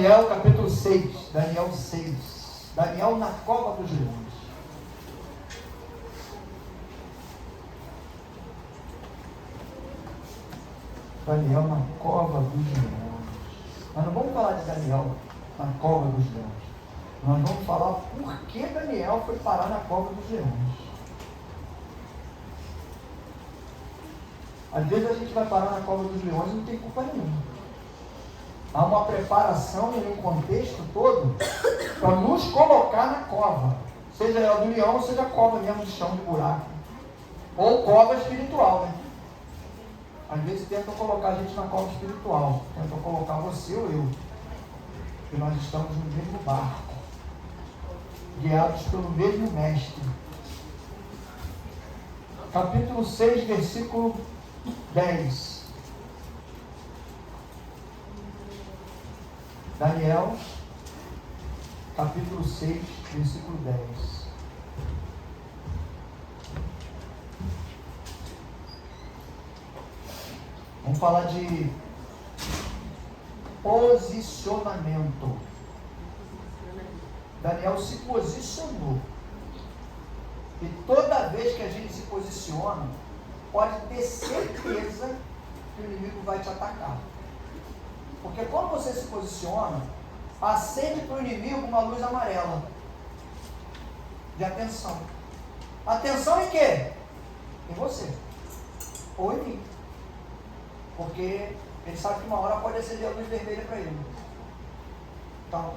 Daniel capítulo 6, Daniel 6, Daniel na cova dos leões. Daniel na cova dos leões. Nós não vamos falar de Daniel na cova dos leões. Nós vamos falar por que Daniel foi parar na cova dos leões. Às vezes a gente vai parar na cova dos leões e não tem culpa nenhuma. Há uma preparação e um contexto todo para nos colocar na cova. Seja ela do leão, ou seja a cova mesmo de chão de buraco. Ou cova espiritual, né? Às vezes tentam colocar a gente na cova espiritual. Tentam colocar você ou eu. Porque nós estamos no mesmo barco. Guiados pelo mesmo mestre. Capítulo 6, versículo 10. Daniel, capítulo 6, versículo 10. Vamos falar de posicionamento. Daniel se posicionou. E toda vez que a gente se posiciona, pode ter certeza que o inimigo vai te atacar. Porque quando você se posiciona, acende para o inimigo uma luz amarela de atenção. Atenção em quê? Em você. Ou em mim. Porque ele sabe que uma hora pode acender a luz vermelha para ele. Então,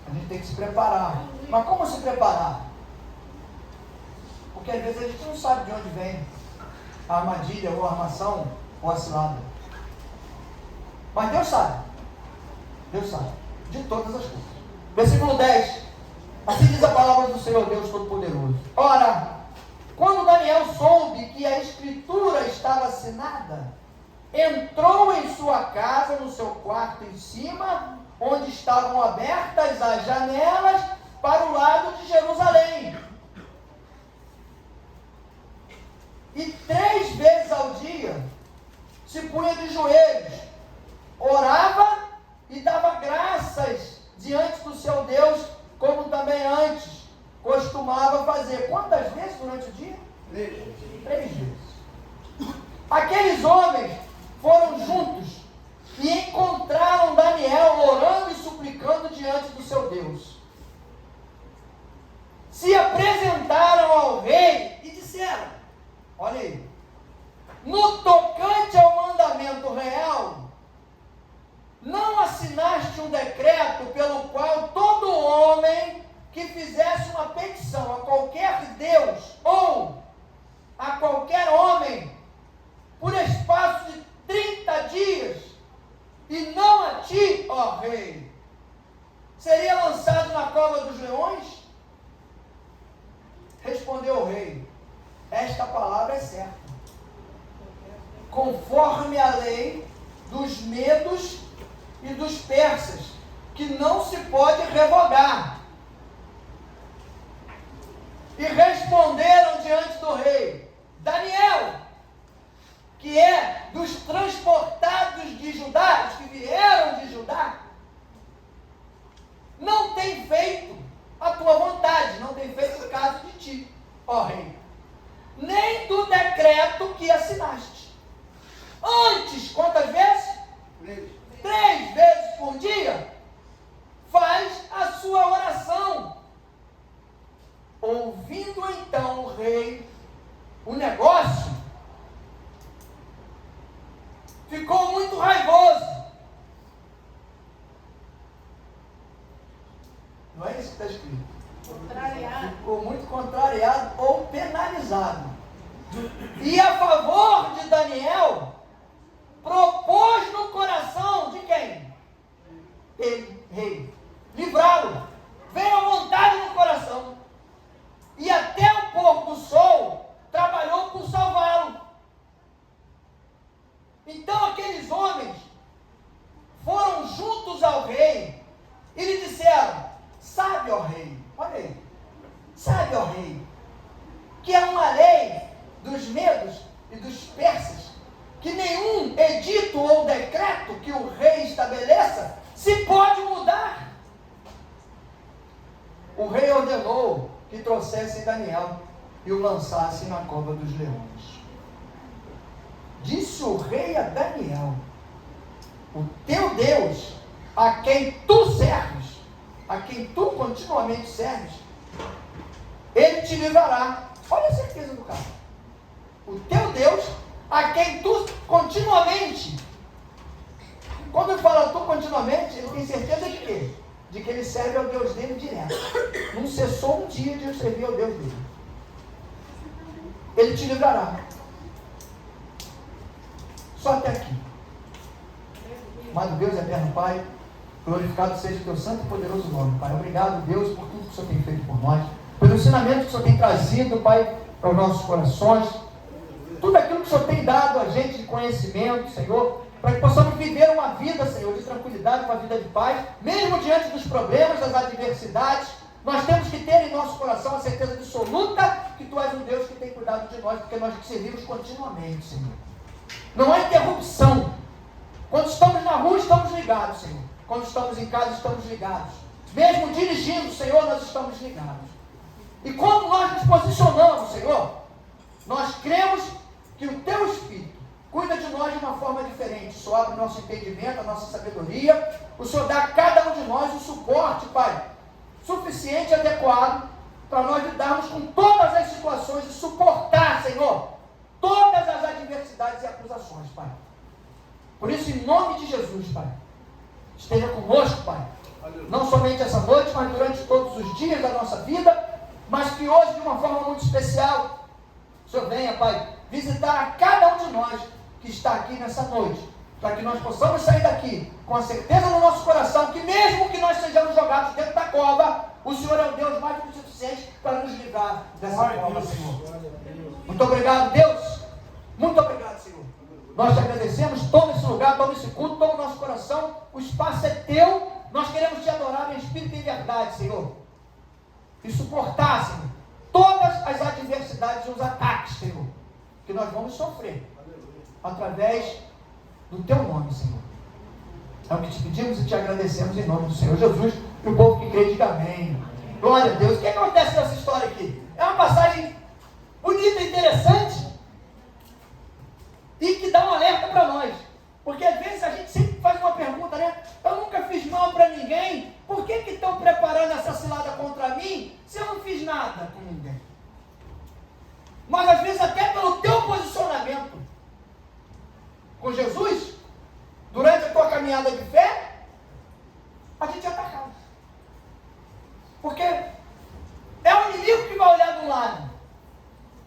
a gente tem que se preparar. Mas como se preparar? Porque às vezes a gente não sabe de onde vem a armadilha, ou a armação, ou a cilada. Mas Deus sabe. Deus sabe. De todas as coisas. Versículo 10. Assim diz a palavra do Senhor Deus Todo-Poderoso. Ora, quando Daniel soube que a escritura estava assinada, entrou em sua casa, no seu quarto em cima, onde estavam abertas as janelas para o lado de Jerusalém. E 3 vezes ao dia se punha de joelhos, orava e dava graças diante do seu Deus, como também antes costumava fazer. Quantas vezes durante o dia? 3 vezes. Aqueles homens foram juntos e encontraram Daniel orando e suplicando diante do seu Deus. Se apresentaram ao rei e disseram, olha aí, no tocante ao mandamento real, não assinaste um decreto pelo qual todo homem que fizesse uma petição a qualquer Deus ou a qualquer homem por espaço de 30 dias e não a ti, ó rei, seria lançado na cova dos leões? Respondeu o rei, esta palavra é certa, conforme a lei dos medos e dos persas, que não se pode revogar. E responderam diante do rei, Daniel, que é dos transportados de Judá, os que vieram de Judá, não tem feito a tua vontade, não tem feito o caso de ti, ó rei, nem do decreto que assinaste. Antes, quantas vezes? 3 vezes por dia, faz a sua oração. Ouvindo então o rei o negócio, ficou muito raivoso. Não é isso que está escrito? Contrariado. Ficou muito contrariado ou penalizado. E a favor de Daniel, propôs no coração de quem? Ele, rei, livrá-lo. Veio a vontade no coração. E até o pôr do sol trabalhou por salvá-lo. Então aqueles homens foram juntos ao rei e lhe disseram, sabe, ó rei, olha aí, sabe, ó rei, que é uma lei dos medos e dos persas, que nenhum edito ou decreto que o rei estabeleça se pode mudar. O rei ordenou que trouxessem Daniel e o lançassem na cova dos leões. Disse o rei a Daniel: o teu Deus, a quem tu serves, a quem tu continuamente serves, ele te livrará. Olha a certeza do cara. O teu Deus, a quem tu continuamente, quando ele fala tu continuamente, ele tem certeza de quê? De que ele serve ao Deus dele direto. Não cessou um dia de servir ao Deus dele. Ele te livrará. Só até aqui. Amado Deus, eterno Pai, glorificado seja o teu santo e poderoso nome, Pai. Obrigado, Deus, por tudo que o Senhor tem feito por nós, pelo ensinamento que o Senhor tem trazido, Pai, para os nossos corações, tudo aquilo que o Senhor tem dado a gente de conhecimento, Senhor, para que possamos viver uma vida, Senhor, de tranquilidade, uma vida de paz, mesmo diante dos problemas, das adversidades. Nós temos que ter em nosso coração a certeza absoluta que Tu és um Deus que tem cuidado de nós, porque nós te servimos continuamente, Senhor. Não há interrupção. Quando estamos na rua, estamos ligados, Senhor. Quando estamos em casa, estamos ligados. Mesmo dirigindo, Senhor, nós estamos ligados. E quando nós nos posicionamos, Senhor, nós cremos que o Teu Espírito cuida de nós de uma forma diferente. O Senhor abre o nosso entendimento, a nossa sabedoria. O Senhor dá a cada um de nós o suporte, Pai, suficiente e adequado para nós lidarmos com todas as situações e suportar, Senhor, todas as adversidades e acusações, Pai. Por isso, em nome de Jesus, Pai, esteja conosco, Pai. Não somente essa noite, mas durante todos os dias da nossa vida, mas que hoje, de uma forma muito especial, o Senhor venha, Pai, visitar a cada um de nós que está aqui nessa noite, para que nós possamos sair daqui com a certeza no nosso coração que mesmo que nós sejamos jogados dentro da cova, o Senhor é o Deus mais do que suficiente para nos livrar dessa cova, Senhor. Muito obrigado, Deus. Muito obrigado, Senhor. Nós te agradecemos. Toma esse lugar, toma esse culto, toma o nosso coração. O espaço é teu. Nós queremos te adorar em espírito e em verdade, Senhor. E suportar, Senhor, todas as adversidades e os ataques, Senhor, que nós vamos sofrer através do teu nome, Senhor. É o que te pedimos e te agradecemos em nome do Senhor Jesus. E o povo que crê diga amém. Glória a Deus. O que acontece nessa história aqui? É uma passagem bonita e interessante e que dá um alerta para nós. Porque às vezes a gente sempre faz uma pergunta, né? Eu nunca fiz mal para ninguém, por que estão preparando essa cilada contra mim se eu não fiz nada com ninguém? Mas às vezes até pelo teu posicionamento com Jesus, durante a tua caminhada de fé, a gente é atacado. Porque é o inimigo que vai olhar do lado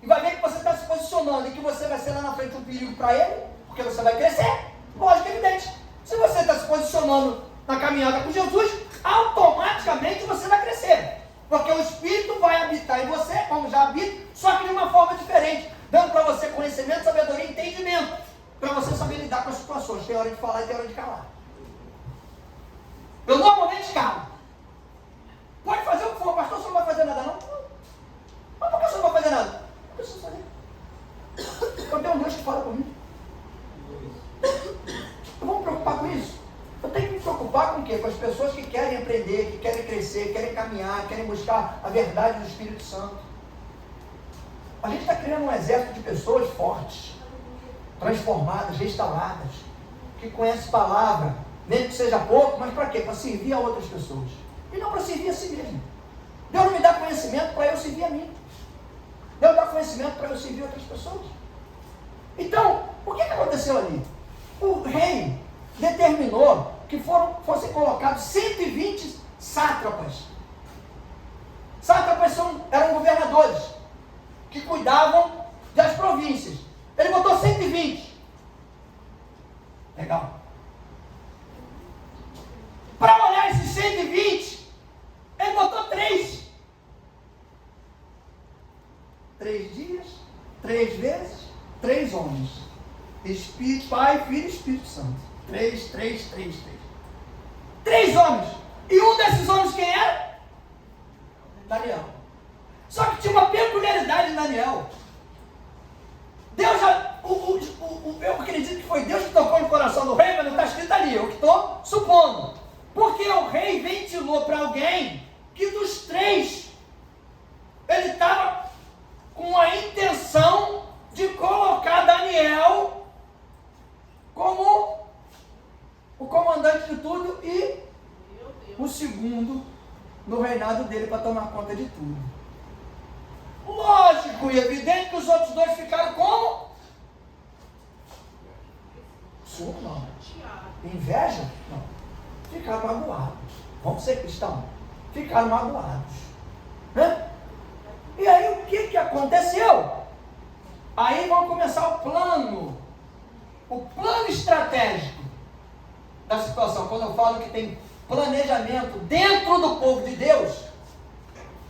e vai ver que você está se posicionando e que você vai ser lá na frente um perigo para ele, porque você vai crescer. Lógico, evidente. Se você está se posicionando na caminhada com Jesus, automaticamente você vai crescer. Porque o Espírito vai habitar em você, como já habita, só que de uma forma diferente, dando para você conhecimento, sabedoria e entendimento, para você saber lidar com as situações. Tem hora de falar e tem hora de calar. Eu normalmente calo. Pode fazer o que for, pastor, você não vai fazer nada não? Mas por que você não vai fazer nada? Não preciso fazer. Eu tenho um Deus que fala comigo. Eu vou me preocupar com isso? Eu tenho que me preocupar com o quê? Com as pessoas que querem aprender, que querem crescer, querem caminhar, querem buscar a verdade do Espírito Santo. A gente está criando um exército de pessoas fortes, transformadas, restauradas, que conhecem palavra, mesmo que seja pouco, mas para quê? Para servir a outras pessoas. E não para servir a si mesmo. Deus não me dá conhecimento para eu servir a mim. Deus dá conhecimento para eu servir outras pessoas. Então, o que aconteceu ali? O rei determinou que fossem colocados 120 sátrapas. Sátrapas eram governadores que cuidavam das províncias. Ele botou 120. Legal. Para olhar esses 120, ele botou 3. 3 dias, 3 vezes, 3 homens. Espírito, Pai, Filho e Espírito Santo. 3, 3, 3, 3. 3 homens. E um desses homens quem era? Daniel. Só que tinha uma peculiaridade em Daniel. Deus já, eu acredito que foi Deus que tocou no coração do rei, mas não está escrito ali, eu que estou supondo. Porque o rei ventilou para alguém que dos três, ele estava com a intenção de colocar Daniel como o comandante de tudo e o segundo no reinado dele para tomar conta de tudo. Lógico e evidente que os outros dois ficaram como? Ciúme não. Inveja? Não. Ficaram magoados. Vamos ser cristãos. Ficaram magoados. Né? E aí o que aconteceu? Aí vamos começar o plano estratégico da situação. Quando eu falo que tem planejamento dentro do povo de Deus,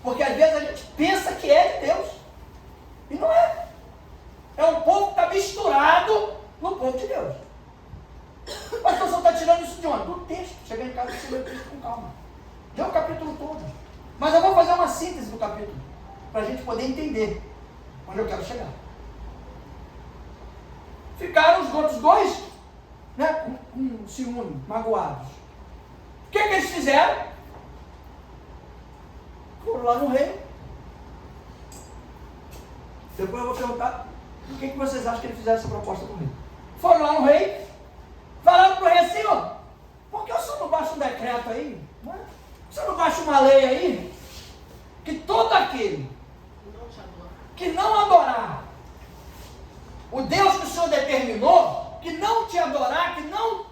porque às vezes a gente pensa que é de Deus, e não é. É um povo que está misturado no povo de Deus. Mas você está tirando isso de onde? Do texto. Chega em casa e você lê o texto com calma. Lê o capítulo todo. Mas eu vou fazer uma síntese do capítulo, para a gente poder entender onde eu quero chegar. Ficaram os outros dois, né, com ciúme, magoados. O que eles fizeram? Foram lá no rei. Depois eu vou perguntar por que vocês acham que eles fizeram essa proposta com o rei. Foram lá no rei, falaram para o rei assim, ó, por que o senhor não baixa um decreto aí? Não é? O senhor não baixa uma lei aí? Que todo aquele que não adorar o Deus que o Senhor determinou, que não te adorar, que não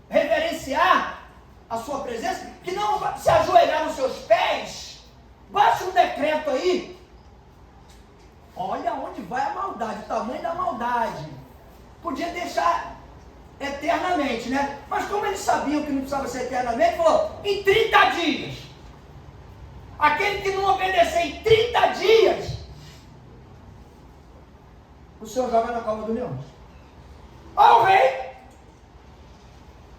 reverenciar a sua presença, que não se ajoelhar nos seus pés, baixa um decreto aí. Olha onde vai a maldade, o tamanho da maldade. Podia deixar eternamente, né? Mas como eles sabiam que não precisava ser eternamente, falou, em 30 dias. Aquele que não obedecer em 30 dias, o Senhor joga na cova do leão. Ó, o rei!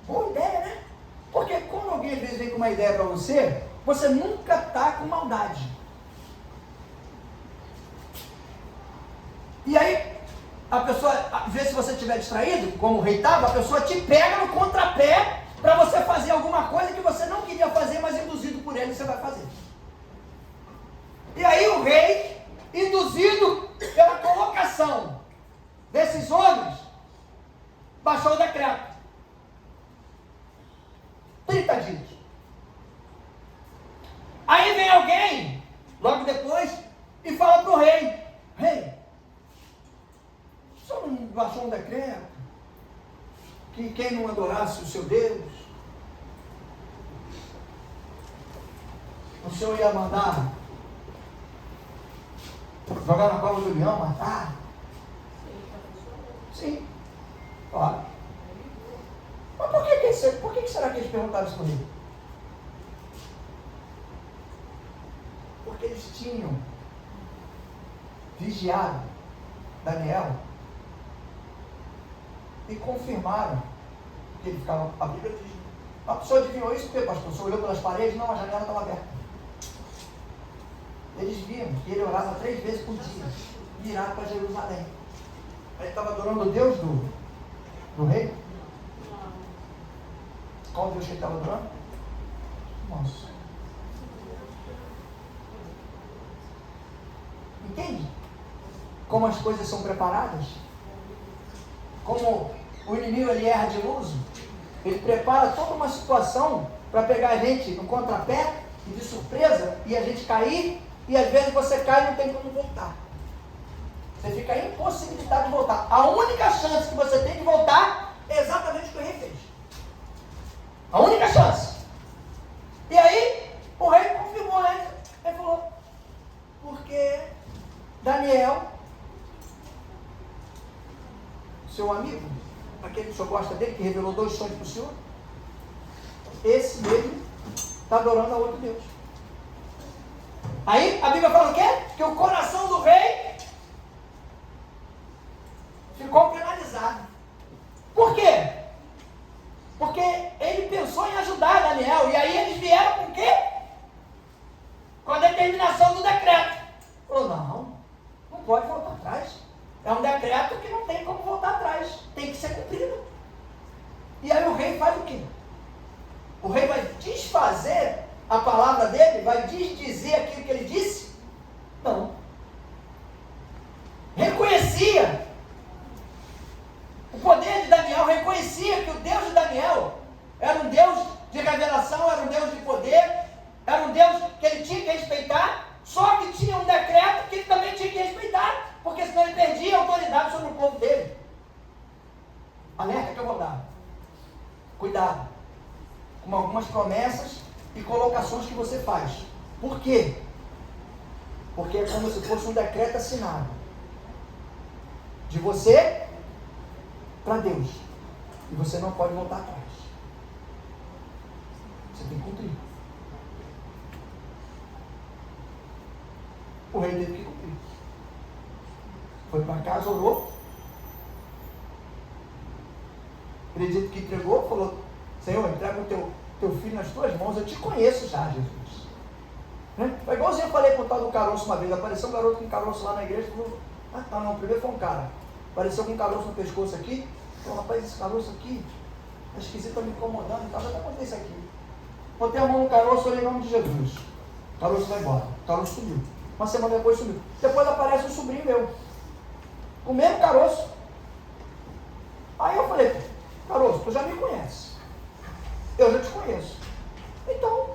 Boa ideia, né? Porque quando alguém às vezes vem com uma ideia para você, você nunca está com maldade. E aí, a pessoa, às vezes se você estiver distraído, como o rei estava, a pessoa te pega no contrapé para você fazer alguma coisa que você não queria fazer, mas induzido por ele você vai fazer. E aí o rei, induzido pela colocação desses homens, baixou o decreto. 30 dias. Aí vem alguém, logo depois, e fala para o rei, rei, o senhor não baixou um decreto que quem não adorasse o seu Deus, o senhor ia mandar jogar na cova do leão, matar? Sim, claro. Mas por que será que eles perguntaram isso comigo? Porque eles tinham vigiado Daniel e confirmaram que ele ficava. A Bíblia diz: a pessoa adivinhou isso porque, pastor, você olhou pelas paredes? Não, a janela estava aberta. Eles viam que ele orava 3 vezes por dia, virado para Jerusalém. Ele estava adorando o Deus do rei. Qual Deus que ele estava adorando? Nossa. Entende? Como as coisas são preparadas? Como o inimigo ele erra de iluso? Ele prepara toda uma situação para pegar a gente no contrapé e de surpresa e a gente cair. E às vezes você cai e não tem como voltar. Você fica impossibilitado de voltar. A única chance que você tem de voltar é exatamente o que o rei fez. A única chance. E aí, o rei confirmou, né? Ele falou, porque Daniel, seu amigo, aquele que o senhor gosta dele, que revelou 2 sonhos para o senhor, esse mesmo está adorando a outro Deus. Aí a Bíblia fala o quê? Que o coração do rei ficou penalizado. Por quê? Porque ele pensou em ajudar Daniel. E aí eles vieram com o quê? Com a determinação do decreto. Falou, não pode voltar atrás. É um decreto que não tem como voltar atrás. Tem que ser cumprido. E aí o rei faz o quê? O rei vai desfazer a palavra dele? Vai desdizer aquilo que ele disse? Não. Reconhecia. O poder de Daniel reconhecia que o Deus de Daniel era um Deus de revelação, era um Deus de poder, era um Deus que ele tinha que respeitar, só que tinha um decreto que ele também tinha que respeitar, porque senão ele perdia a autoridade sobre o povo dele. Alerta que eu vou dar. Cuidado com algumas promessas e colocações que você faz. Por quê? Porque é como se fosse um decreto assinado de você para Deus. E você não pode voltar atrás. Você tem que cumprir. O rei teve que cumprir. Foi para casa, orou. Acredito que entregou, falou: Senhor, entrega o teu filho nas tuas mãos, eu te conheço já, Jesus. Né? Foi igualzinho eu falei com o tal do caroço uma vez. Apareceu um garoto com caroço lá na igreja e falou: não, primeiro foi um cara. Apareceu com um caroço no pescoço aqui. Falou: rapaz, esse caroço aqui é esquisito, está me incomodando. Então, já está acontecendo isso aqui. Botei a mão no caroço, olhei em nome de Jesus. O caroço vai embora. O caroço sumiu. Uma semana depois sumiu. Depois aparece um sobrinho meu, com o mesmo caroço. Aí eu falei: caroço, tu já me conhece. Eu já te conheço. Então,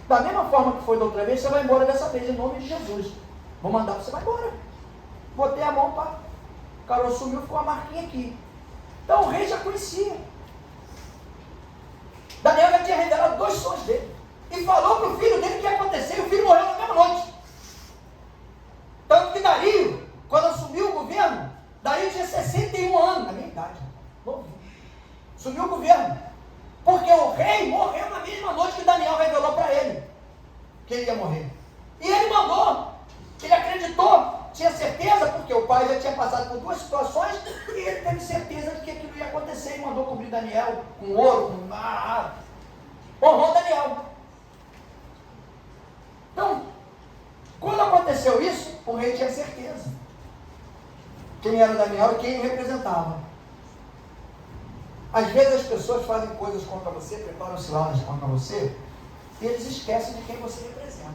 da mesma forma que foi da outra vez, você vai embora dessa vez, em nome de Jesus. Vou mandar você vai embora. Botei a mão, pá. O caroço sumiu, ficou uma marquinha aqui. Então o rei já conhecia. Daniel já tinha revelado 2 sonhos dele. E falou para o filho dele o que ia acontecer. E o filho morreu na mesma noite. Tanto que Dario, quando assumiu o governo, Dario tinha 61 anos, na minha idade. Assumiu o governo. Porque o rei morreu na mesma noite que Daniel revelou para ele que ele ia morrer. E ele mandou. Ele acreditou. Tinha certeza, porque o pai já tinha passado por 2 situações e ele teve certeza de que aquilo ia acontecer e mandou cobrir Daniel com ouro, com honrou Daniel. Então, quando aconteceu isso, o rei tinha certeza quem era Daniel e quem ele representava. Às vezes as pessoas fazem coisas contra você, preparam ciladas contra você, e eles esquecem de quem você representa.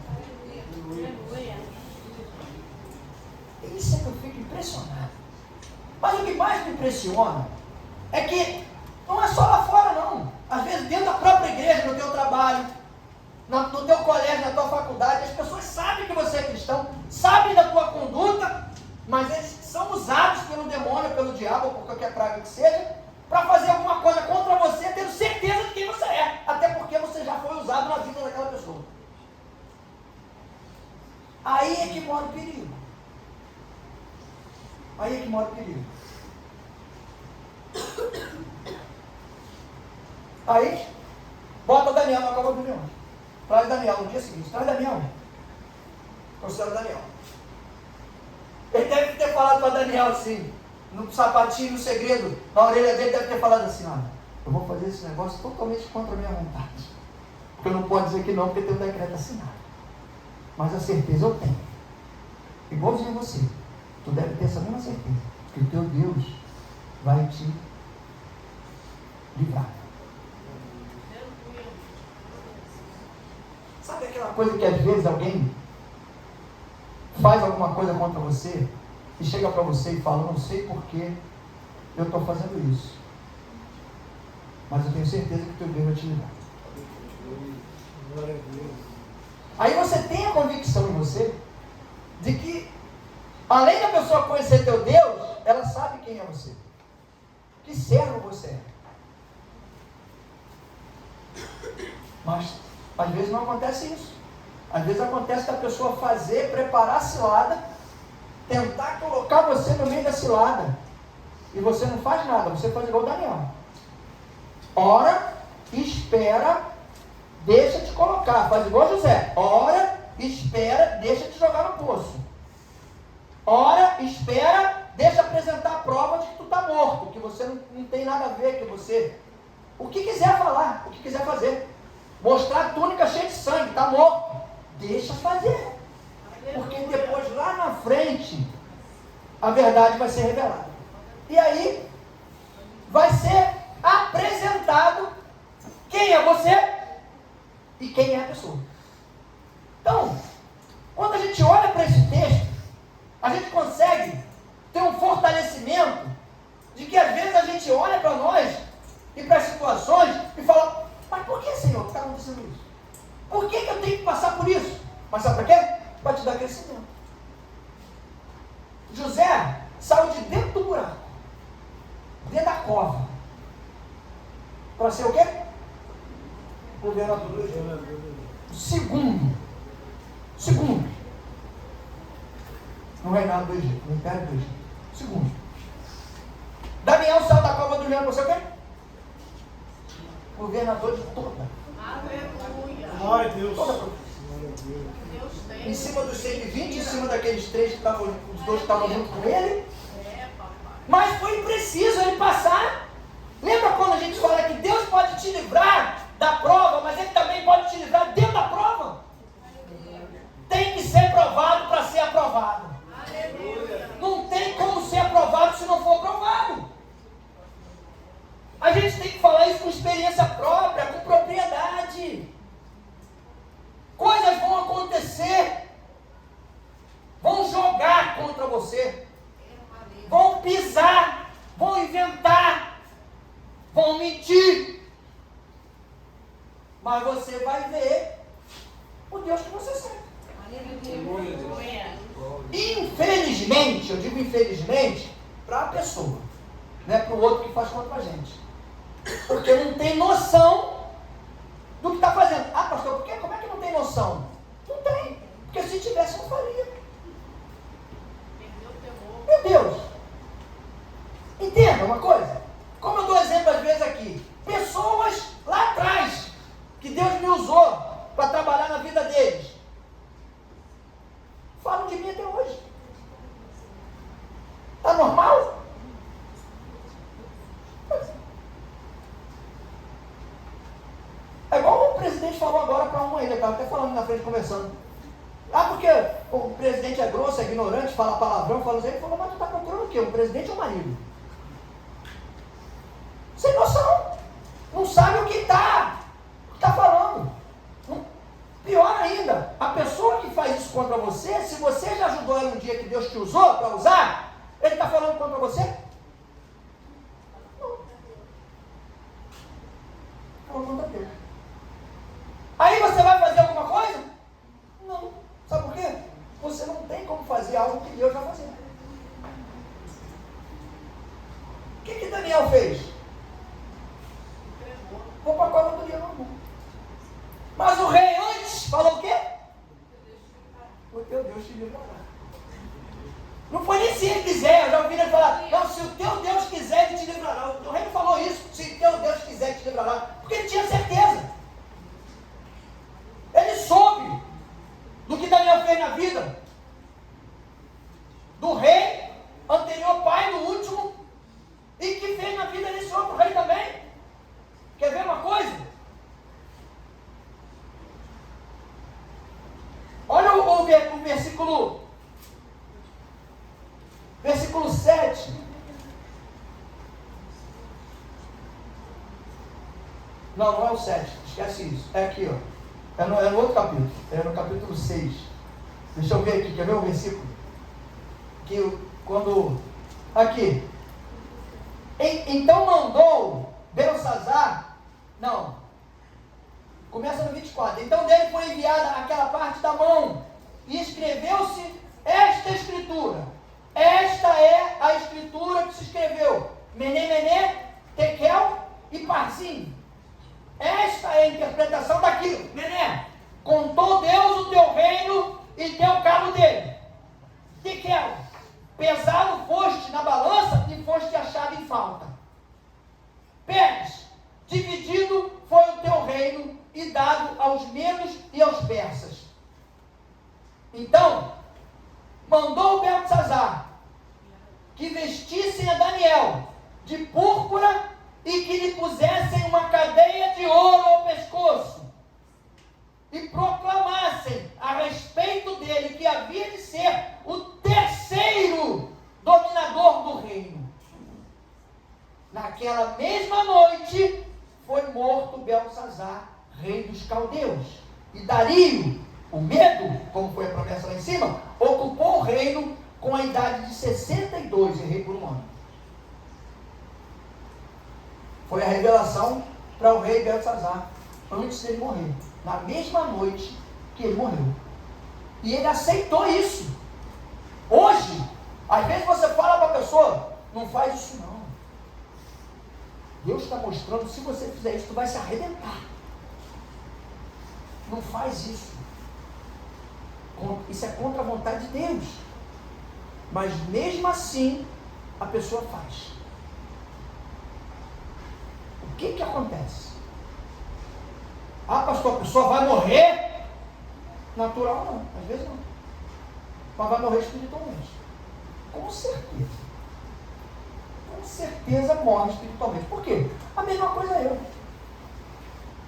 Isso é que eu fico impressionado. Mas o que mais me impressiona é que não é só lá fora, não. Às vezes dentro da própria igreja, no teu trabalho, no teu colégio, na tua faculdade, as pessoas sabem que você é cristão, sabem da tua conduta, mas eles são usados pelo demônio, pelo diabo, ou por qualquer praga que seja, para fazer alguma coisa contra você, tendo certeza de quem você é, até porque você já foi usado na vida daquela pessoa. Aí é que mora o perigo. Aí é que mora o perigo. Aí, bota Daniel na cova do leão. Traz Daniel no dia seguinte. Traz Daniel. Considera Daniel. Ele deve ter falado para Daniel assim, no sapatinho, no segredo, na orelha dele, deve ter falado assim: olha, eu vou fazer esse negócio totalmente contra a minha vontade. Porque eu não posso dizer que não, porque tem um decreto assinado. Mas a certeza eu tenho. Igualzinho você. Tu deve ter essa mesma certeza, que o teu Deus vai te livrar. Sabe aquela coisa que às vezes alguém faz alguma coisa contra você e chega para você e fala: não sei por que eu estou fazendo isso, mas eu tenho certeza que o teu Deus vai te livrar. Aí você tem a convicção em você de que, além da pessoa conhecer teu Deus, ela sabe quem é você, que servo você é. Mas às vezes não acontece isso. Às vezes acontece da pessoa preparar a cilada, tentar colocar você no meio da cilada, e você não faz nada, você faz igual o Daniel. Ora, espera, deixa te colocar, faz igual José. Ora, espera, deixa te jogar no poço. Ora, espera, deixa apresentar a prova de que tu está morto, que você não tem nada a ver, que você... O que quiser falar, o que quiser fazer. Mostrar a túnica cheia de sangue, está morto. Deixa fazer. Porque depois, lá na frente, a verdade vai ser revelada. E aí, vai ser apresentado quem é você e quem é a pessoa. Então, quando a gente olha para esse texto, a gente consegue ter um fortalecimento de que às vezes a gente olha para nós e para as situações e fala, mas por que, Senhor, está acontecendo isso? Por que eu tenho que passar por isso? Mas sabe para quê? Para te dar crescimento. José saiu de dentro do buraco, dentro da cova, para ser o quê? Governador do Egito. Segundo, no reinado do Egito, no império do Egito. Segundo. Daniel saiu da cova do leão para ser o quê? Governador de toda. Aleluia. Glória a Deus. Toda a província. Em cima dos 120, em cima daqueles três que estavam, os dois que estavam junto com ele. Mas foi preciso ele passar. Lembra quando a gente fala que Deus pode te livrar da prova, mas Ele também pode te livrar dentro da prova? Tem que ser provado para ser aprovado. Não tem como ser aprovado se não for aprovado. A gente tem que falar isso com experiência própria, com propriedade. Coisas vão acontecer, vão jogar contra você, vão pisar, vão inventar, vão mentir, mas você vai ver o Deus que você serve. Infelizmente, eu digo infelizmente, para a pessoa, não é para o outro que faz contra a gente, porque não tem noção do que está fazendo. Ah, pastor, por quê? Como é que não tem noção? Não tem, porque se tivesse não faria. Meu Deus, entenda uma coisa, como eu dou exemplo às vezes aqui, pessoas lá atrás, que Deus me usou para trabalhar na vida deles, falam de mim até hoje. Está normal? É igual o presidente falou agora para uma ele estava até falando na frente, conversando. Ah, porque o presidente é grosso, é ignorante, fala palavrão, fala assim. Ele falou, mas tu está procurando o quê? Um presidente ou um marido? Sem noção. Não sabe o que está falando. Pior ainda, a pessoa que faz isso contra você, se você já ajudou ela um dia que Deus te usou para usar, ele está falando contra você? Não. Falou contra Deus. Aí você vai fazer alguma coisa? Não. Sabe por quê? Você não tem como fazer algo que Deus vai fazer. O que Daniel fez? Vou para a cova do leão. Mas o rei antes falou o quê? O teu Deus te livrará. Não foi nem se ele quiser, eu já ouvi ele falar, não, se o teu Deus quiser, ele te livrará. O rei não falou isso, se o teu Deus quiser, ele te livrará. Porque ele tinha certeza. Ele soube do que Daniel fez na vida. Do rei anterior, pai, do último, e que fez na vida desse outro rei também. Quer ver uma coisa? Olha o versículo 7. Não é o 7, esquece isso. É aqui, ó. É no outro capítulo. É no capítulo 6. Deixa eu ver aqui, quer ver o versículo? Que quando. Aqui. Então mandou Belsazar. Não. Começa no 24. Então dele foi enviada aquela parte da mão, e escreveu-se esta escritura. Esta é a escritura que se escreveu: Mené, Mené, Tekel e Parsim. Esta é a interpretação daquilo. Mené, contou Deus o teu reino e deu cabo dele. Tekel, pesado foste na balança e foste achado em falta. Pérez, dividido foi o teu reino e dado aos medos e aos persas. Então, mandou Beltesazar que vestissem a Daniel de púrpura e que lhe pusessem uma cadeia de ouro ao pescoço e proclamassem a respeito dele que havia de ser o terceiro dominador do reino. Naquela mesma noite foi morto Belsazar, rei dos caldeus. caldeus. E Dario, o medo, como foi a promessa lá em cima, ocupou o reino com a idade de 62 e rei por um ano. Foi a revelação para o rei Belsazar, antes dele morrer. Na mesma noite que ele morreu. E ele aceitou isso. Hoje, às vezes você fala para a pessoa, não faz isso não. Deus está mostrando, se você fizer isso, tu vai se arrebentar. Não faz isso. Isso é contra a vontade de Deus. Mas mesmo assim, a pessoa faz. O que acontece? Ah, pastor, a pessoa vai morrer? Natural não, às vezes não. Mas vai morrer espiritualmente. Com certeza. Com certeza morre espiritualmente. Por quê? A mesma coisa eu.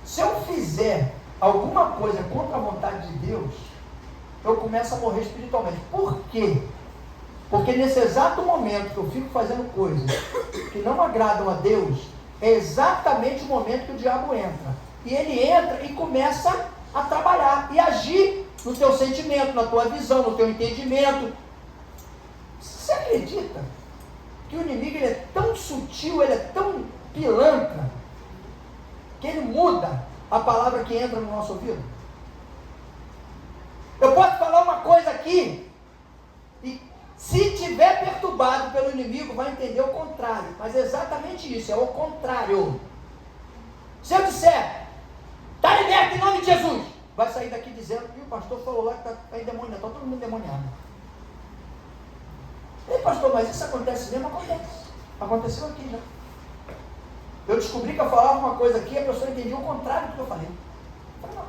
Se eu fizer alguma coisa contra a vontade de Deus, eu começo a morrer espiritualmente. Por quê? Porque nesse exato momento que eu fico fazendo coisas que não agradam a Deus, é exatamente o momento que o diabo entra. E ele entra e começa a trabalhar e agir no teu sentimento, na tua visão, no teu entendimento. Você acredita que o inimigo ele é tão sutil, ele é tão pilantra, que ele muda a palavra que entra no nosso ouvido? Eu posso falar uma coisa aqui, e se tiver perturbado pelo inimigo, vai entender o contrário. Mas é exatamente isso, é o contrário. Se eu disser, está liberto em nome de Jesus, vai sair daqui dizendo, e o pastor falou lá que está endemoniado, está todo mundo endemoniado. Ei, pastor, mas isso acontece mesmo? Acontece. Aconteceu aqui já. Eu descobri que eu falava uma coisa aqui, a pessoa entendia o contrário do que eu falei. Eu falei,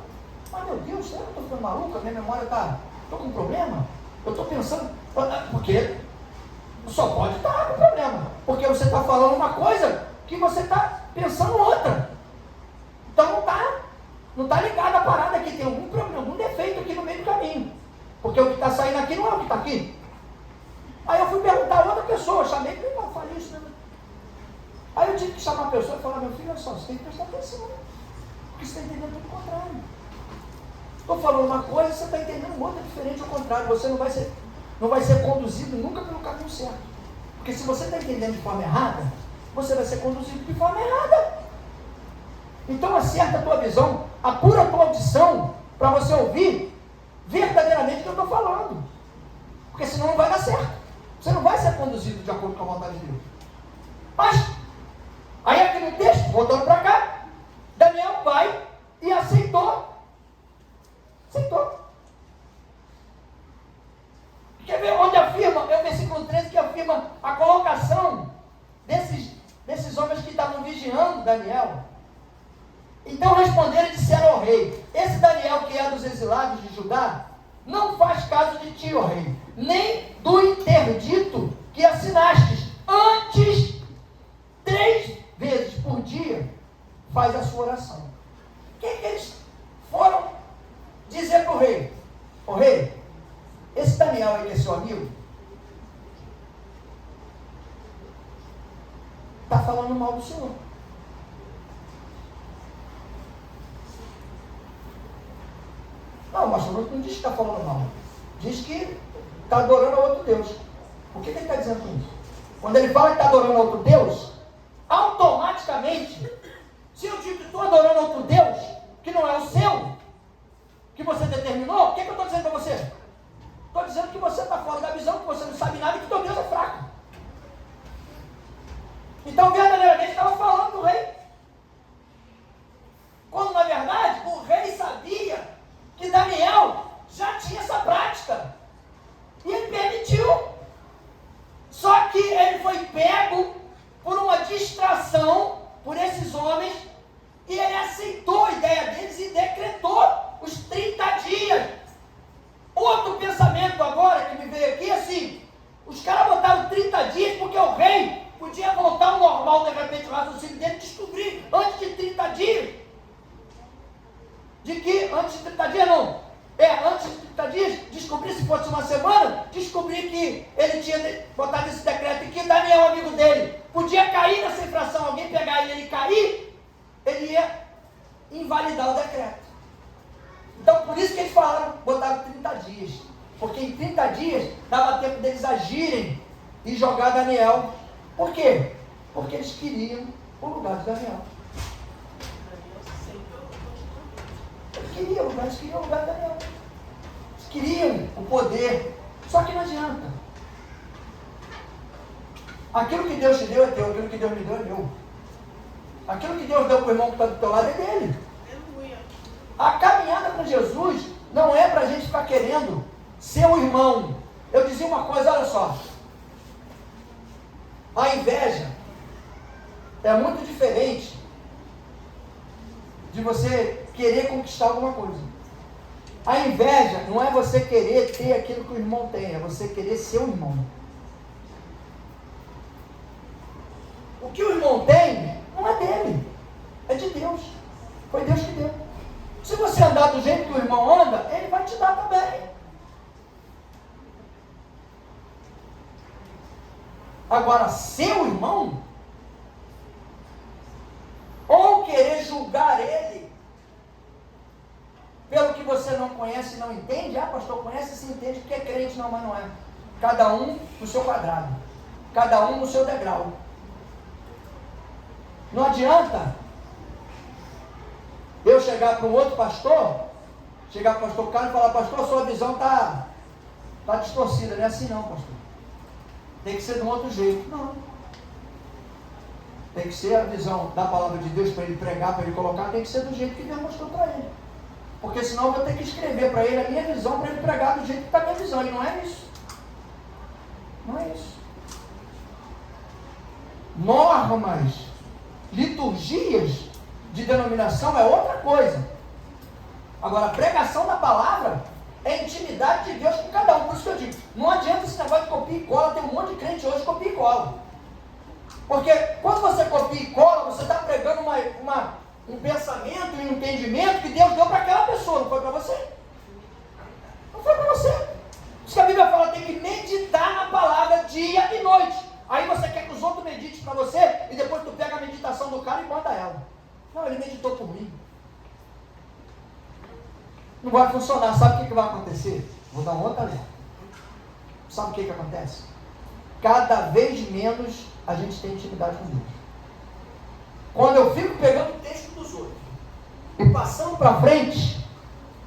mas meu Deus, será que eu estou ficando maluco? A minha memória está... Estou com problema? Eu estou pensando... Porque só pode estar com problema. Porque você está falando uma coisa que você está pensando outra. Então não está ligado a parada aqui. Tem algum problema, algum defeito aqui no meio do caminho. Porque o que está saindo aqui não é o que está aqui. Aí eu fui perguntar a outra pessoa, chamei e falei, não, falei isso, né? Aí eu tive que chamar a pessoa e falar, meu filho, olha só, você tem que prestar atenção, né? Porque você está entendendo tudo o contrário. Estou falando uma coisa, você está entendendo outra diferente ao contrário. Você não vai ser conduzido nunca pelo caminho certo. Porque se você está entendendo de forma errada, você vai ser conduzido de forma errada. Então acerta a tua visão, apura a tua audição, para você ouvir verdadeiramente o que eu estou falando. Porque senão não vai dar certo. Você não vai ser conduzido de acordo com a vontade de Deus. Mas, aí aqui no texto, voltando para cá, Daniel vai e aceitou. Aceitou. Quer ver onde afirma? É o versículo 13 que afirma a colocação desses homens que estavam vigiando Daniel. Então responderam e disseram ao rei, esse Daniel que é dos exilados de Judá, não faz caso de ti, ó rei, nem do interdito que assinastes. Antes, 3 vezes por dia, faz a sua oração. O que eles foram dizer para o rei? Ó rei, esse Daniel aí que é seu amigo, está falando mal do Senhor. Não, mas não diz que está falando mal. Diz que está adorando a outro Deus. O que ele está dizendo com isso? Quando ele fala que está adorando a outro Deus, automaticamente, se eu digo que estou adorando a outro Deus, que não é o seu, que você determinou, o que eu estou dizendo para você? Estou dizendo que você está fora da visão, que você não sabe nada e que teu Deus é fraco. Então, verdadeiramente, estava falando do rei. Quando, na verdade, o rei sabia que Daniel já tinha essa prática. E ele permitiu. Só que ele foi pego por uma distração por esses homens e ele aceitou a ideia deles e decretou os 30 dias. Outro pensamento agora que me veio aqui, assim, os caras botaram 30 dias porque o rei podia voltar ao normal, de repente, o raciocínio dele, descobrir antes de 30 dias. De que, antes de 30 dias não, antes de 30 dias, descobri, se fosse uma semana, descobri que ele tinha botado esse decreto e que Daniel, amigo dele, podia cair nessa infração, alguém pegar ele e cair, ele ia invalidar o decreto. Por isso que eles falaram, botaram 30 dias. Porque em 30 dias dava tempo deles agirem e jogar Daniel. Por quê? Porque eles queriam o lugar de Daniel. Eles queriam o lugar de Daniel. Eles queriam o poder. Só que não adianta. Aquilo que Deus te deu é teu, aquilo que Deus me deu é meu. Aquilo que Deus deu para o irmão que está do teu lado é dele. A caminhada com Jesus não é para a gente ficar querendo ser um irmão. Eu dizia uma coisa, olha só. A inveja é muito diferente de você querer conquistar alguma coisa. A inveja não é você querer ter aquilo que o irmão tem, é você querer ser o irmão. O que o irmão tem não é dele, é de Deus. Foi Deus que deu. Se você andar do jeito que o irmão anda, ele vai te dar também. Agora, seu irmão, ou querer julgar ele pelo que você não conhece e não entende, pastor, conhece e se entende porque é crente, não, mas não é. Cada um no seu quadrado, cada um no seu degrau. Não adianta eu chegar para um outro pastor, chegar para o pastor Carlos e falar, pastor, sua visão está distorcida, não é assim não, pastor. Tem que ser de um outro jeito. Não. Tem que ser a visão da palavra de Deus para ele pregar, para ele colocar, tem que ser do jeito que Deus mostrou para ele. Porque senão eu vou ter que escrever para ele a minha visão, para ele pregar do jeito que está a minha visão. E não é isso. Não é isso. Normas, liturgias de denominação é outra coisa. Agora, a pregação da palavra é intimidade de Deus com cada um. Por isso que eu digo, não adianta esse negócio de copia e cola. Tem um monte de crente hoje que copia e cola. Porque quando você copia e cola, você está pregando um pensamento e um entendimento que Deus deu para aquela pessoa, não foi para você. Não foi para você. Diz que a Bíblia fala que tem que meditar na palavra dia e noite. Aí você quer que os outros meditem para você e depois tu pega a meditação do cara e manda ela. Não, ele meditou por mim. Não vai funcionar. Sabe o que vai acontecer? Vou dar um outro alerta. Sabe o que acontece? Cada vez menos a gente tem intimidade com Deus. Quando eu fico pegando o texto dos outros e passando para frente,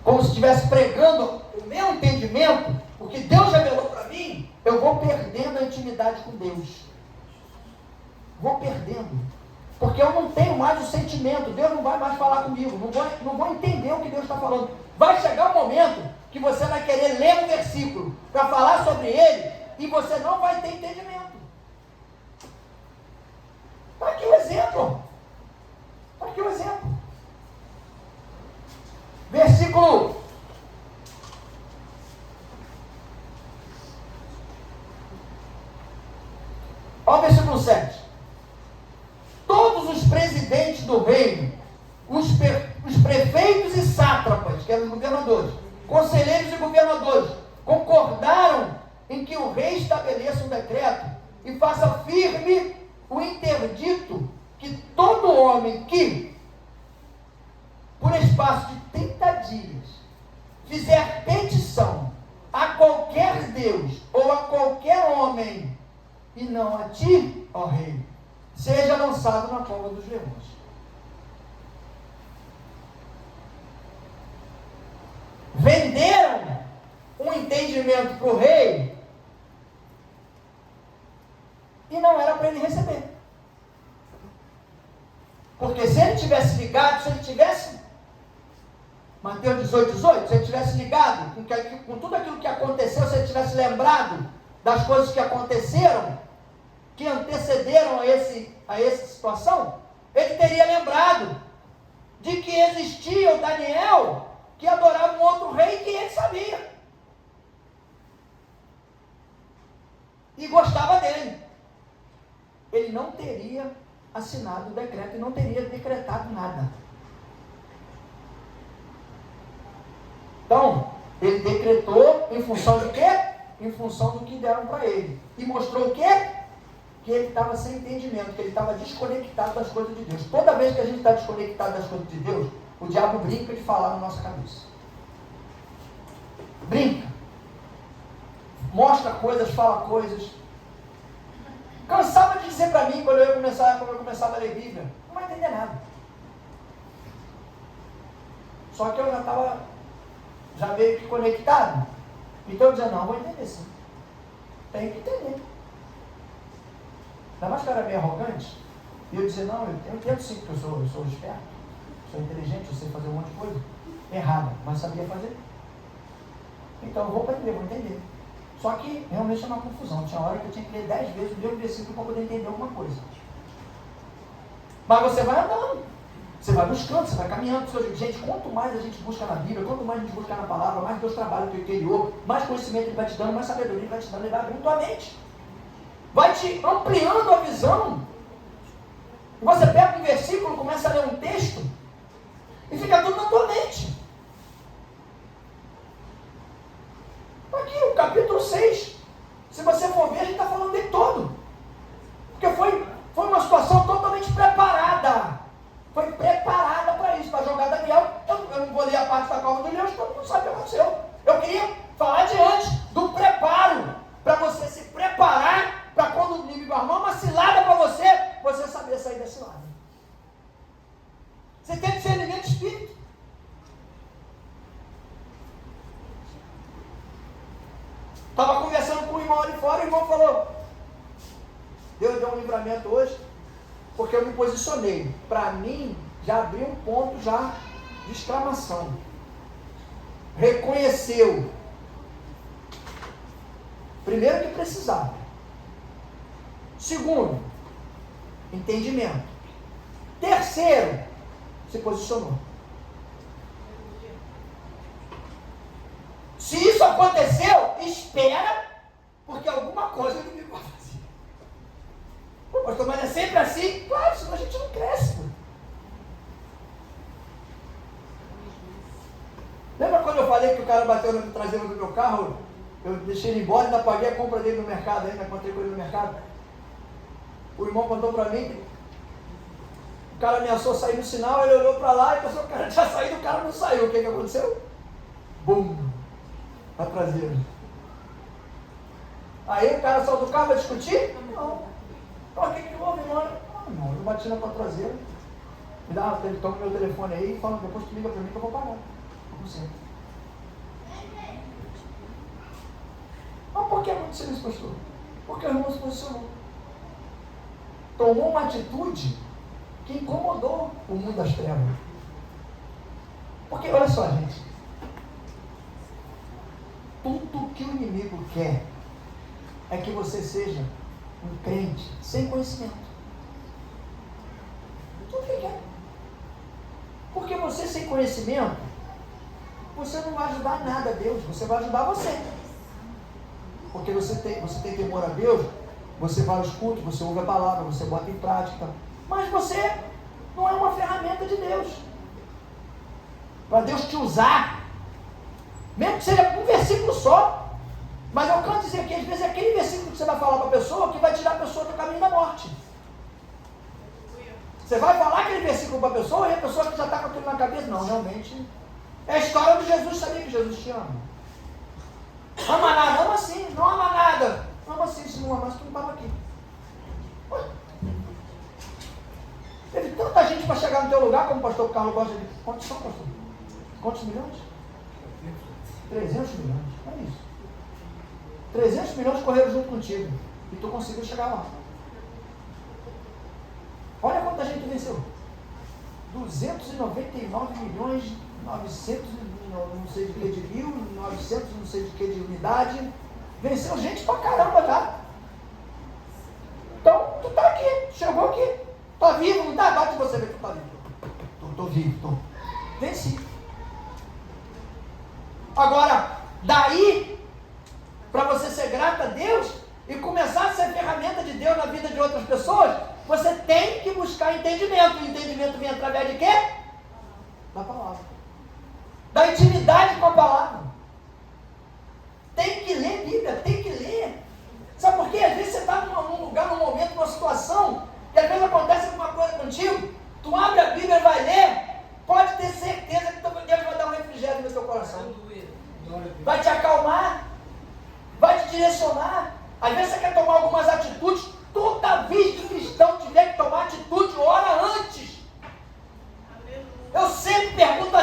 como se estivesse pregando o meu entendimento, o que Deus revelou para mim, eu vou perdendo a intimidade com Deus. Vou perdendo. Porque eu não tenho mais o sentimento. Deus não vai mais falar comigo. Não vou entender o que Deus está falando. Vai chegar um momento que você vai querer ler um versículo para falar sobre ele e você não vai ter entendimento. Está aqui o exemplo. Está aqui o exemplo. Versículo 7. Todos os presidentes do reino, os prefeitos e sátrapas, que eram os governadores, conselheiros e governadores, concordaram em que o rei estabeleça um decreto e faça firme o interdito que todo homem que, por espaço de 30 dias, fizer petição a qualquer Deus ou a qualquer homem, e não a ti, ó rei, seja lançado na cova dos leões. Venderam um entendimento para o rei e não era para ele receber. Porque se ele tivesse ligado, se ele tivesse, Mateus 18, se ele tivesse ligado com tudo aquilo que aconteceu, se ele tivesse lembrado das coisas que aconteceram, que antecederam a essa situação, ele teria lembrado de que existia o Daniel que adorava um outro rei que ele sabia. E gostava dele. Ele não teria assinado o decreto e não teria decretado nada. Então, ele decretou em função de quê? Em função do que deram para ele. E mostrou o quê? Que ele estava sem entendimento, que ele estava desconectado das coisas de Deus. Toda vez que a gente está desconectado das coisas de Deus, o diabo brinca de falar na nossa cabeça. brinca, mostra coisas, fala coisas. Cansava de dizer para mim, quando eu começava a ler Bíblia, não vai entender nada. Só que eu já estava meio que conectado. Então eu dizia, não, vou entender sim. Tem que entender. Ainda mais que eu era meio arrogante. E eu dizia, não, eu entendo sim, porque eu sou esperto, sou inteligente, eu sei fazer um monte de coisa. Errada, mas sabia fazer. Então eu vou aprender, vou entender. Só que realmente é uma confusão. Tinha hora que eu tinha que ler 10 vezes o mesmo versículo para poder entender alguma coisa. Mas você vai andando. Você vai buscando, você vai caminhando. Gente, quanto mais a gente busca na Bíblia, quanto mais a gente busca na palavra, mais Deus trabalha no teu interior, mais conhecimento Ele vai te dando, mais sabedoria Ele vai te dando, Ele vai abrindo tua mente. Vai te ampliando a visão. E você pega um versículo, começa a ler um texto, e fica tudo na tua mente. Aqui, o capítulo 6. Se você for ver, a gente está falando dele todo. Porque foi uma situação totalmente preparada. Foi preparada para isso, para jogar Daniel. Eu não vou ler a parte da cova do leão, todo mundo sabe o que aconteceu. Eu queria falar diante do preparo, para você se preparar, para quando o inimigo armar uma cilada para você saber sair da cilada. Você tem discernimento de espírito. Estava conversando com o irmão ali fora, o irmão falou, Deus deu um livramento hoje, porque eu me posicionei. Para mim, já abriu um ponto já de exclamação. Reconheceu. Primeiro que precisava. Segundo, entendimento. Terceiro, se posicionou. Se isso aconteceu, espera, porque alguma coisa ele vai fazer. Pô, pastor, mas é sempre assim? Claro, senão a gente não cresce. Lembra quando eu falei que o cara bateu na traseira do meu carro? Eu deixei ele embora e ainda paguei a compra dele no mercado, ainda encontrei com ele no mercado. O irmão contou para mim, o cara ameaçou sair no sinal, ele olhou para lá e pensou que o cara tinha saído, o cara não saiu. O que aconteceu? Bum! Na traseira. Aí o cara saiu do carro, vai discutir? Não. Então o que houve, irmão? Não, eu bati na tua traseira. Me dá, toma meu telefone aí e fala, depois tu liga para mim que eu vou pagar. Você. Mas por que aconteceu isso, pastor? Porque o irmão se posicionou. Tomou uma atitude que incomodou o mundo das trevas. Porque, olha só, gente. Tudo que o inimigo quer é que você seja um crente sem conhecimento. Tudo que ele quer. Porque você sem conhecimento, você não vai ajudar em nada a Deus, você vai ajudar você. Porque você tem temor a Deus, você vai aos cultos, você ouve a palavra, você bota em prática. Mas você não é uma ferramenta de Deus. Para Deus te usar, mesmo que seja um versículo só. Mas eu canto dizer que às vezes é aquele versículo que você vai falar para a pessoa que vai tirar a pessoa do caminho da morte. Você vai falar aquele versículo para a pessoa e a pessoa que já está com aquilo na cabeça, não, realmente, é a história de Jesus, sabia que Jesus te ama. Ama nada, ama sim, não ama nada. Ama sim, se não amasse, tu não estava aqui. Ué? Teve tanta gente para chegar no teu lugar, como o pastor Carlos gosta de... Quantos são, pastor? Quantos milhões? 300 milhões, é isso. 300 milhões correram junto contigo. E tu conseguiu chegar lá. Olha quanta gente venceu. 299 milhões, 900 não sei de que de mil, 900 não sei de que de unidade. Venceu gente pra caramba já. Então, tu tá aqui, chegou aqui. Tá vivo, não tá? Bate você ver que tu tá vivo. Tô vivo, tô. Venci. Agora, daí, para você ser grato a Deus e começar a ser ferramenta de Deus na vida de outras pessoas, você tem que buscar entendimento. O entendimento vem através de quê? Da palavra. Da intimidade com a palavra. Tem que ler Bíblia, tem que ler. Sabe por quê? Às vezes você está num lugar, num momento, numa situação, que às vezes acontece alguma coisa contigo, tu abre a Bíblia e vai ler, pode ter certeza que Deus vai dar um refrigério no teu coração. vai te acalmar, vai te direcionar. Às vezes você quer tomar algumas atitudes, toda vez que o cristão tiver que tomar atitude, ora antes. Eu sempre pergunto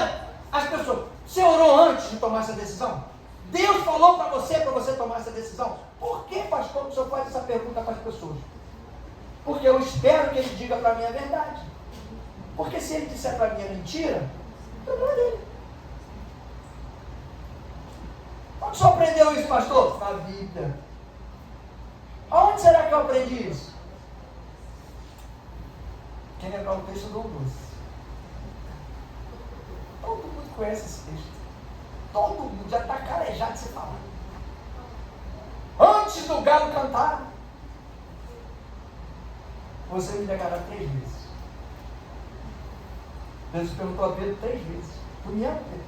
às pessoas, você orou antes de tomar essa decisão? Deus falou para você tomar essa decisão? Por que, pastor, o senhor faz essa pergunta para as pessoas? Porque eu espero que ele diga para mim a verdade. Porque se ele disser para mim a mentira, o problema é dele. Onde o senhor aprendeu isso, pastor? Na vida. Aonde será que eu aprendi isso? Quem lembrar o texto do Augusto? Todo mundo conhece esse texto. Todo mundo já está calejado de se falar. Antes do galo cantar, você me negará 3 vezes. Deus perguntou a Pedro 3 vezes. Tu me ama, Pedro?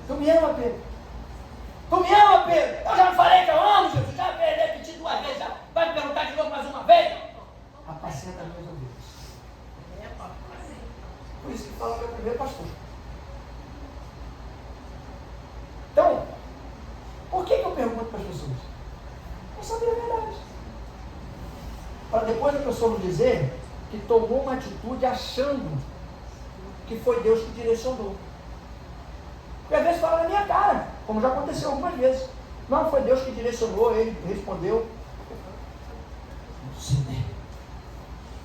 Tu me ama, Pedro? Tu me ama, Pedro? Eu já não falei que eu amo, Jesus. Já repeti 2 vezes. Já. Vai me perguntar de novo mais uma vez? Apacenta meus ouvidos. Por isso que fala meu primeiro pastor. Então, por que eu pergunto para as pessoas? Não saber a verdade. Para depois a pessoa não dizer que tomou uma atitude achando que foi Deus que direcionou. Porque às vezes fala na minha cara, como já aconteceu algumas vezes. Não, foi Deus que direcionou, ele respondeu. Sim.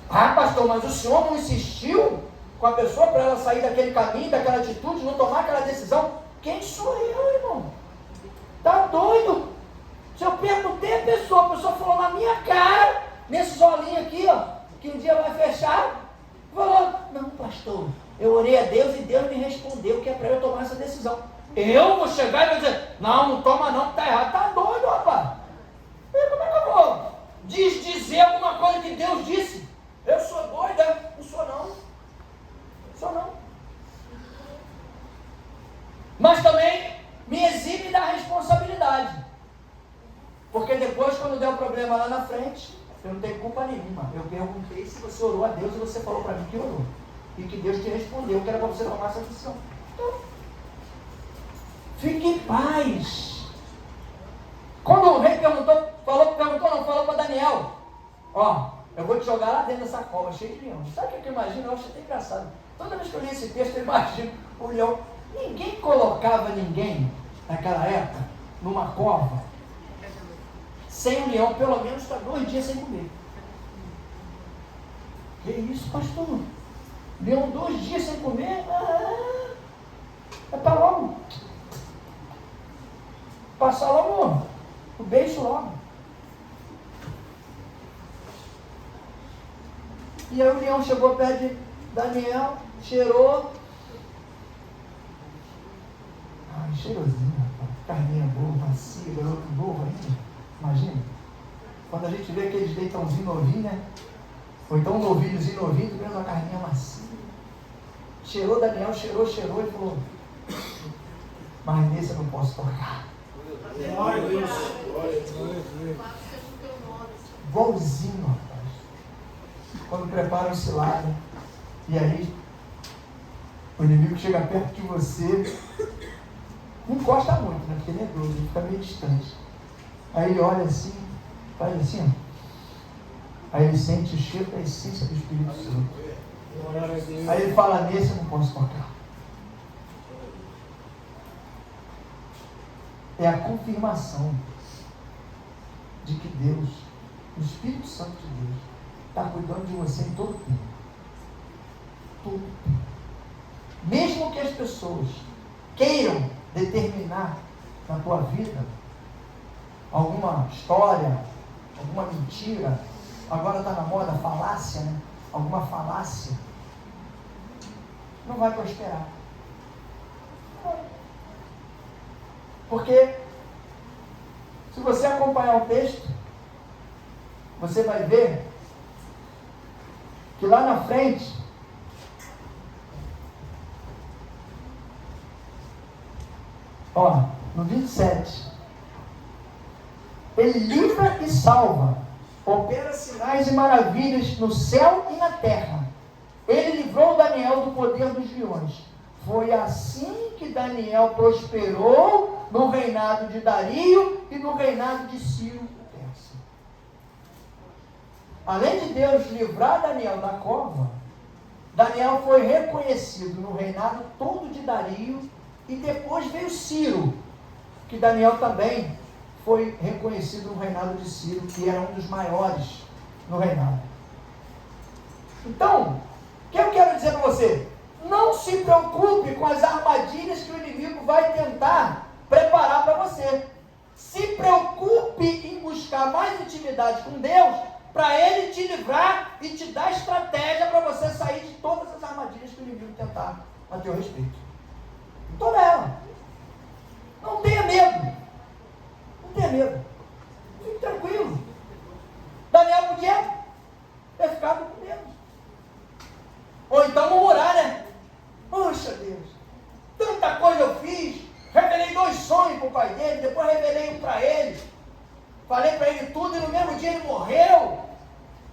Ah, pastor, mas o senhor não insistiu com a pessoa para ela sair daquele caminho, daquela atitude, não tomar aquela decisão? Quem sou eu, irmão? Tá doido? Se eu perguntei a pessoa falou na minha cara, nesse olhinho aqui, ó, que um dia vai fechar, falou, não, pastor, eu orei a Deus e Deus me respondeu que é para eu tomar essa decisão. Eu vou chegar e vou dizer, não toma não, que tá errado. Tá doido, rapaz? E como é que eu vou dizer alguma coisa que Deus disse? Eu sou doida? Não sou não. Sou não. Mas também me exime da responsabilidade. Porque depois, quando der um problema lá na frente, eu não tenho culpa nenhuma. Eu perguntei se você orou a Deus e você falou para mim que orou. E que Deus te respondeu, que era para você tomar essa decisão. Então, fique em paz. Quando o rei falou para Daniel, ó, eu vou te jogar lá dentro dessa cova, cheia de leão. Sabe o que eu imagino? Eu acho até engraçado. Toda vez que eu li esse texto, eu imagino o leão. Ninguém colocava ninguém, naquela época, numa cova, sem o leão, pelo menos para 2 dias sem comer. Que isso, pastor? Leão 2 dias sem comer? É para logo. Passar logo o beijo logo. E aí o leão chegou perto de Daniel, cheirou. Ai, cheirosinho, rapaz. Carninha boa, macia, garoto novo ainda. Imagina. Quando a gente vê aqueles leitãozinhos novinhos, né? Ou então um novilhozinho novinho, vendo uma carninha macia. Cheirou Daniel, cheirou e falou, mas nesse eu não posso tocar. Glória a Deus. Igualzinho, rapaz. Quando preparam esse lado, e aí o inimigo chega perto de você, não encosta muito, né? Porque ele é doido, ele fica meio distante. Aí ele olha assim, faz assim, ó. Aí ele sente o cheiro da essência do Espírito Santo. Aí ele fala, nesse eu não posso tocar. É a confirmação de que Deus, o Espírito Santo de Deus, está cuidando de você em todo o tempo. Todo o tempo. Mesmo que as pessoas queiram determinar na tua vida alguma história, alguma mentira, agora está na moda falácia, né? Alguma falácia, não vai prosperar. Porque se você acompanhar o texto, você vai ver que lá na frente ó, no 27, ele livra e salva, opera sinais e maravilhas no céu e na terra. Ele livrou Daniel do poder dos leões, Foi assim que Daniel prosperou no reinado de Dario e no reinado de Ciro o Persa. Além de Deus livrar Daniel da cova, Daniel foi reconhecido no reinado todo de Dario e depois veio Ciro, que Daniel também foi reconhecido no reinado de Ciro, que era um dos maiores no reinado. Então, o que eu quero dizer para você? Não se preocupe com as armadilhas que o inimigo vai tentar preparar para você. Se preocupe em buscar mais intimidade com Deus, para Ele te livrar e te dar estratégia para você sair de todas as armadilhas que o inimigo tentar a teu respeito. Toda ela. Não tenha medo. Não tenha medo. Fique tranquilo. Daniel podia ter ficado com medo. Ou então murmurar, né? Puxa Deus, tanta coisa eu fiz. Revelei 2 sonhos para o pai dele, depois revelei um para ele. Falei para ele tudo e no mesmo dia ele morreu.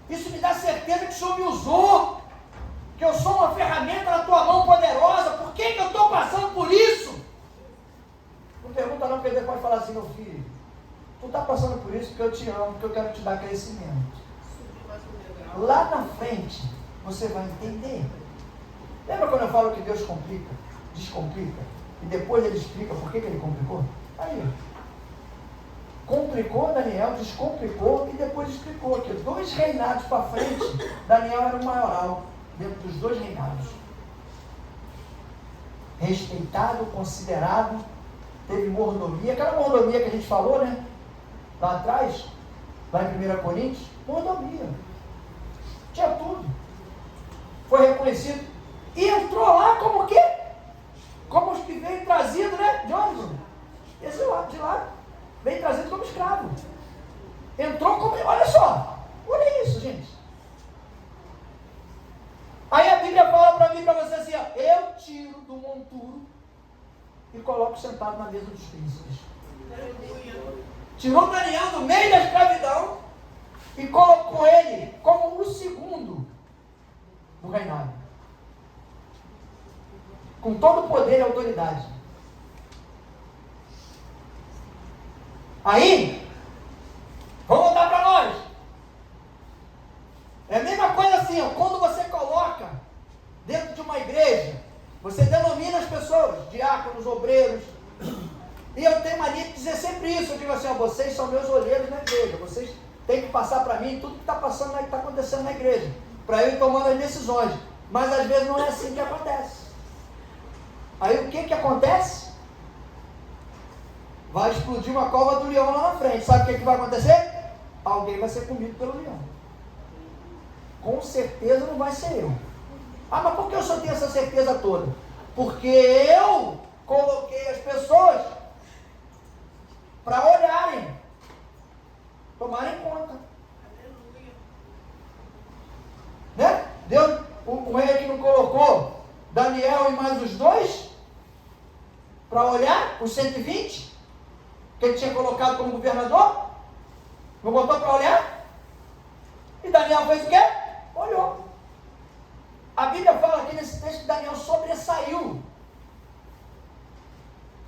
Isso me dá certeza que o Senhor me usou. Que eu sou uma ferramenta na tua mão poderosa. Por que eu estou passando por isso? Não pergunta não, porque depois fala assim, meu filho, tu está passando por isso porque eu te amo, porque eu quero te dar crescimento. Lá na frente, você vai entender. Lembra quando eu falo que Deus complica, descomplica, e depois ele explica por que ele complicou? Aí, complicou Daniel, descomplicou e depois explicou que 2 reinados para frente, Daniel era o maioral dentro dos 2 reinados. Respeitado, considerado, teve mordomia, aquela mordomia que a gente falou, né? Lá atrás, lá em 1 Coríntios, mordomia. Tinha tudo. Foi reconhecido. E entrou lá como o quê? Como os que veio trazido, né? De onde? Esse lado, de lá. Veio trazido como escravo. Entrou como... Olha só. Olha isso, gente. Aí a Bíblia fala para mim, para você assim, ó, eu tiro do monturo e coloco sentado na mesa dos príncipes. Tirou Daniel do meio da escravidão e colocou ele como o segundo do reinado. Com todo o poder e autoridade. Aí, vamos voltar para nós. É a mesma coisa assim, ó, quando você coloca dentro de uma igreja, você denomina as pessoas, diáconos, obreiros, e eu tenho mania de dizer sempre isso, eu digo assim, ó, vocês são meus olheiros na igreja, vocês têm que passar para mim tudo que está passando, que está acontecendo na igreja, para eu ir tomando as decisões, mas às vezes não é assim que acontece. Aí o que acontece? Vai explodir uma cova do leão lá na frente. Sabe o que vai acontecer? Alguém vai ser comido pelo leão. Com certeza não vai ser eu. Ah, mas por que eu só tenho essa certeza toda? Porque eu coloquei as pessoas para olharem, tomarem conta. Né? Deus, o rei aqui não colocou Daniel e mais os 2 para olhar os 120 que ele tinha colocado como governador? Não botou para olhar? E Daniel fez o quê? Olhou. A Bíblia fala aqui nesse texto que Daniel sobressaiu.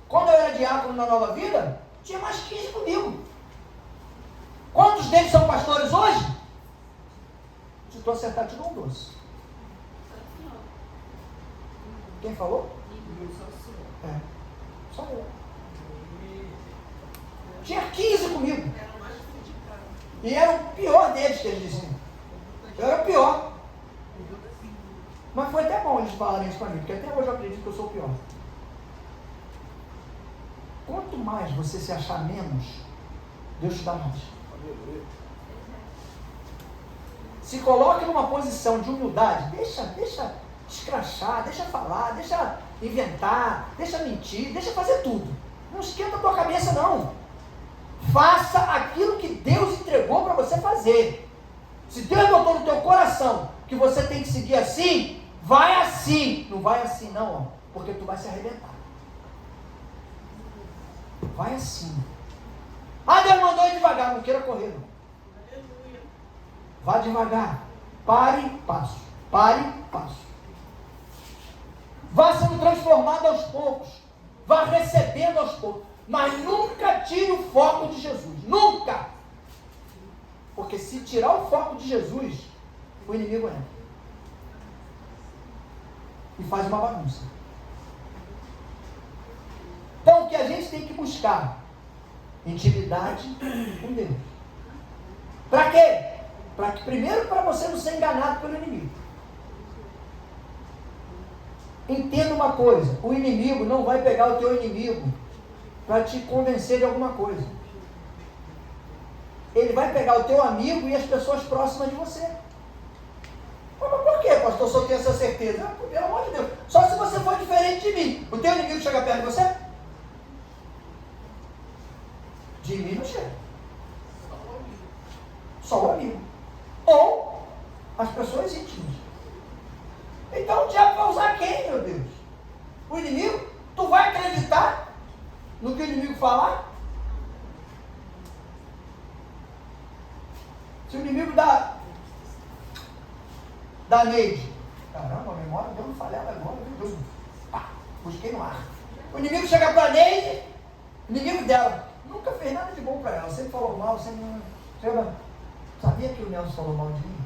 Quando eu era diácono na Nova Vida, tinha mais 15 comigo. Quantos deles são pastores hoje? Se tu acertar, te dou um doce. Quem falou? É, só eu. Tinha 15 comigo. E era o pior deles que eles diziam. Eu era o pior. Mas foi até bom eles falarem isso para mim, porque até hoje eu acredito que eu sou o pior. Quanto mais você se achar menos, Deus te dá mais. Se coloque numa posição de humildade, deixa escrachar, deixa falar, deixa inventar, deixa mentir, deixa fazer tudo. Não esquenta a tua cabeça não. Faça aquilo que Deus entregou para você fazer. Se Deus botou no teu coração que você tem que seguir assim, vai assim. Não vai assim não, ó, porque tu vai se arrebentar. Vai assim. Ah, Deus mandou ir devagar, não queira correr não. Vá devagar. Pare, passo. Pare, passo. Vá sendo transformado aos poucos. Vá recebendo aos poucos. Mas nunca tire o foco de Jesus. Nunca! Porque se tirar o foco de Jesus, o inimigo entra. E faz uma bagunça. Então o que a gente tem que buscar? Intimidade com Deus. Para quê? Primeiro, para você não ser enganado pelo inimigo. Entenda uma coisa: o inimigo não vai pegar o teu inimigo para te convencer de alguma coisa. Ele vai pegar o teu amigo e as pessoas próximas de você. Mas por quê, pastor? Só tenho essa certeza? Pelo amor de Deus. Só se você for diferente de mim. O teu inimigo chega perto de você? De mim não chega. Só o amigo. Ou as pessoas íntimas. Então o diabo vai usar quem, meu Deus? O inimigo? Tu vai acreditar no que o inimigo falar? Se o inimigo da Neide, caramba, a memória deu uma falhada agora, meu Deus. Busquei no ar. O inimigo chega para a Neide, o inimigo dela nunca fez nada de bom para ela, sempre falou mal, sempre não. Sabia que o Nelson falou mal de mim?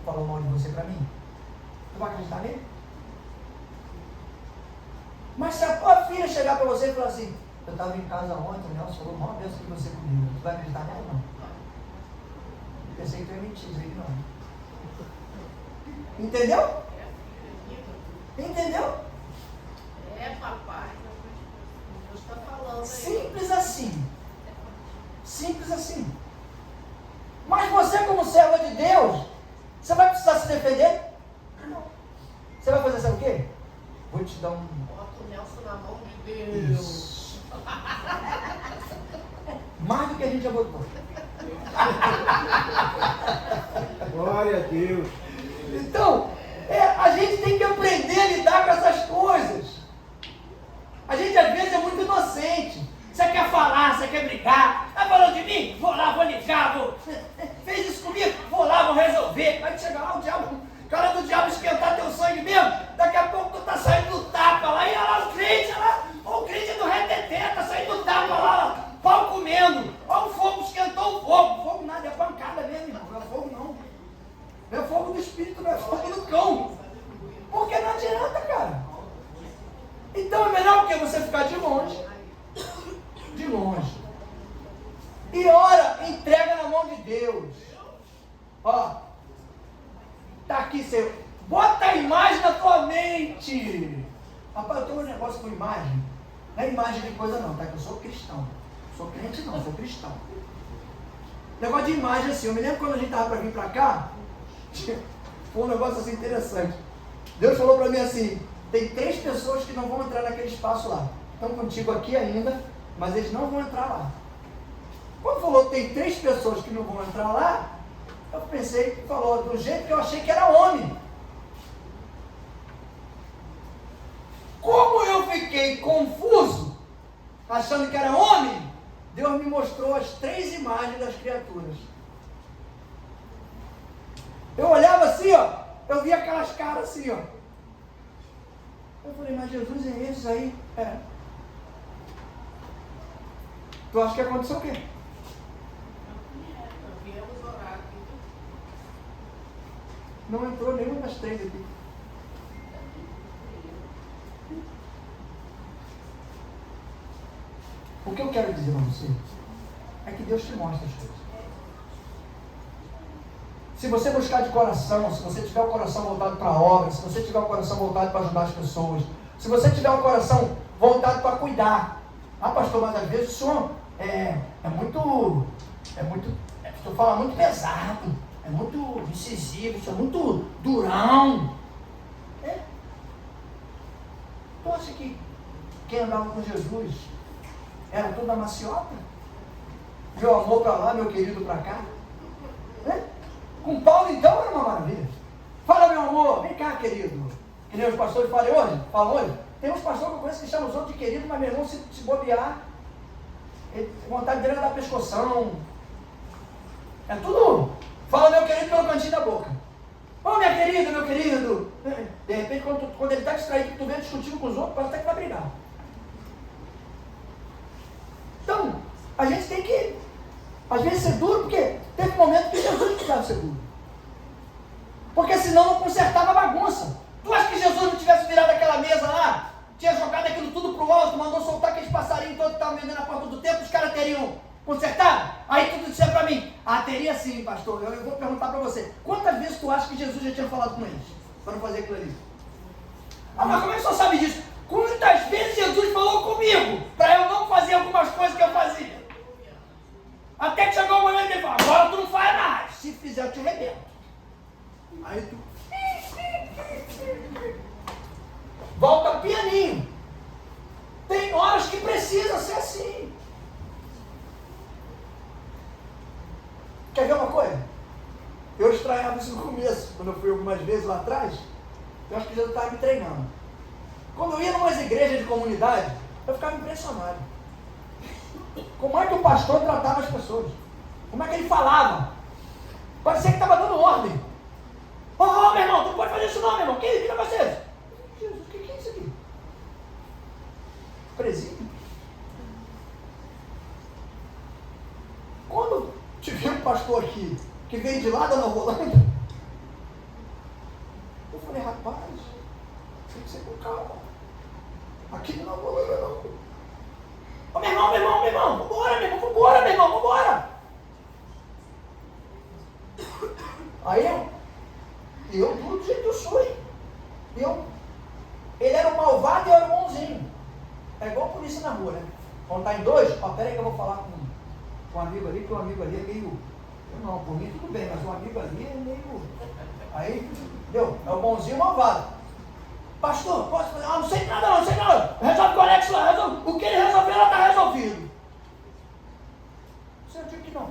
Falou mal de você para mim? Tu vai acreditar nele? Mas se a tua filha chegar para você e falar assim: eu estava em casa ontem, o Nelson falou mal dessa que você comigo, tu vai acreditar nela ou não? Eu pensei que tu ia mentir, aí não. Entendeu? Entendeu? Papai. Deus está falando aí. Simples assim. Simples assim. Mas você, como serva de Deus, você vai precisar se defender? Não. Você vai fazer, sabe o quê? Vou te dar um... Bota o Nelson na mão de Deus. Isso. Mais do que a gente já botou. Glória a Deus. Então, a gente tem que aprender a lidar com essas coisas. A gente às vezes é muito inocente. Você quer falar, você quer brigar. Tá falando de mim? Vou lá, vou ligar, fez isso comigo? Vou lá, vou resolver. Vai chegar lá o diabo, cara do diabo esquentar teu sangue mesmo. Daqui a pouco tu tá saindo do tapa lá. E olha lá o crente do reteté, tá saindo do tapa lá, pau comendo. Olha o fogo, esquentou o fogo. Fogo nada, é pancada mesmo, irmão. Não é fogo não. Não é fogo do espírito, não é fogo do cão. Porque não adianta, cara. Então é melhor que você ficar de longe. De longe. E ora, entrega na mão de Deus. Ó. Tá aqui, Senhor. Bota a imagem na tua mente. Rapaz, eu tenho um negócio com imagem. Não é imagem de coisa não, tá? Que eu sou cristão. Sou crente não, sou cristão. Negócio de imagem assim. Eu me lembro quando a gente tava para vir para cá. Foi um negócio assim interessante. Deus falou para mim assim: tem 3 pessoas que não vão entrar naquele espaço lá. Estão contigo aqui ainda, mas eles não vão entrar lá. Quando falou que tem 3 pessoas que não vão entrar lá, eu pensei que falou do jeito que eu achei que era homem. Como eu fiquei confuso, achando que era homem, Deus me mostrou as 3 imagens das criaturas. Eu olhava assim, ó, eu via aquelas caras assim, ó. Eu falei, mas Jesus é esse aí? É. Tu acha que aconteceu o quê? Viemos orar aqui. Não entrou nenhuma das 3 aqui. O que eu quero dizer para você é que Deus te mostra as coisas. Se você buscar de coração, se você tiver o coração voltado para a obra, se você tiver o coração voltado para ajudar as pessoas, se você tiver o coração voltado para cuidar. Ah, pastor, mas às vezes o senhor o senhor fala muito pesado, é muito incisivo, o senhor é muito durão. Tu acha que quem andava com Jesus era toda maciota? Meu amor para lá, meu querido para cá? Com Paulo, então, era uma maravilha. Fala, meu amor, vem cá, querido. Que nem os pastores falam hoje. Tem uns pastores que eu conheço que chamam os outros de querido, mas meu irmão, se bobear, vontade dele é dar pescoção. É tudo. Fala, meu querido, pelo cantinho da boca. Ô, minha querida, meu querido. De repente, quando ele está distraído, tu vê discutindo com os outros, parece até que vai brigar. Então, a gente tem que, às vezes, ser duro, porque teve um momento que Jesus precisava ser duro. Porque senão não consertava a bagunça. Tu acha que Jesus não tivesse virado aquela mesa lá, tinha jogado aquilo tudo pro alto, mandou soltar aqueles passarinhos todos que estavam vendendo na porta do templo, os caras teriam consertado? Aí tu disser pra mim, teria sim, pastor. Eu vou perguntar pra você, quantas vezes tu acha que Jesus já tinha falado com eles? Para não fazer aquilo ali. Mas como é que o senhor sabe disso? Quantas vezes Jesus falou comigo para eu não fazer algumas coisas que eu fazia? Até que chegou o momento que ele falou, agora tu não faz mais. Se fizer, eu te rebento. Aí tu... volta pianinho. Tem horas que precisa ser assim. Quer ver uma coisa? Eu estranhava isso no começo, quando eu fui algumas vezes lá atrás. Eu acho que Jesus estava me treinando. Quando eu ia em umas igrejas de comunidade, eu ficava impressionado. Como é que o pastor tratava as pessoas? Como é que ele falava? Parecia que estava dando ordem. Meu irmão, tu não pode fazer isso não, meu irmão. Que negócio é esse? Jesus, o que é isso aqui? Presídio? Quando tive um pastor aqui, que veio de lá da Nova Holanda, eu falei, rapaz, tem que ser com calma. Aqui não vou lá, não. Meu irmão, vambora. Aí eu duro do jeito que eu sou, hein? Ele era o malvado e eu era o bonzinho. É igual a polícia na rua, né? Quando tá em dois, pera aí que eu vou falar com um amigo ali, que o amigo ali é meio... Não, por mim tudo bem, mas o amigo ali é meio... Aí, entendeu? É o bonzinho e o malvado. Pastor, posso fazer? Não sei nada não. Resolve com o Alex lá, resolve. O que ele resolveu, ela está resolvido. Eu digo que não.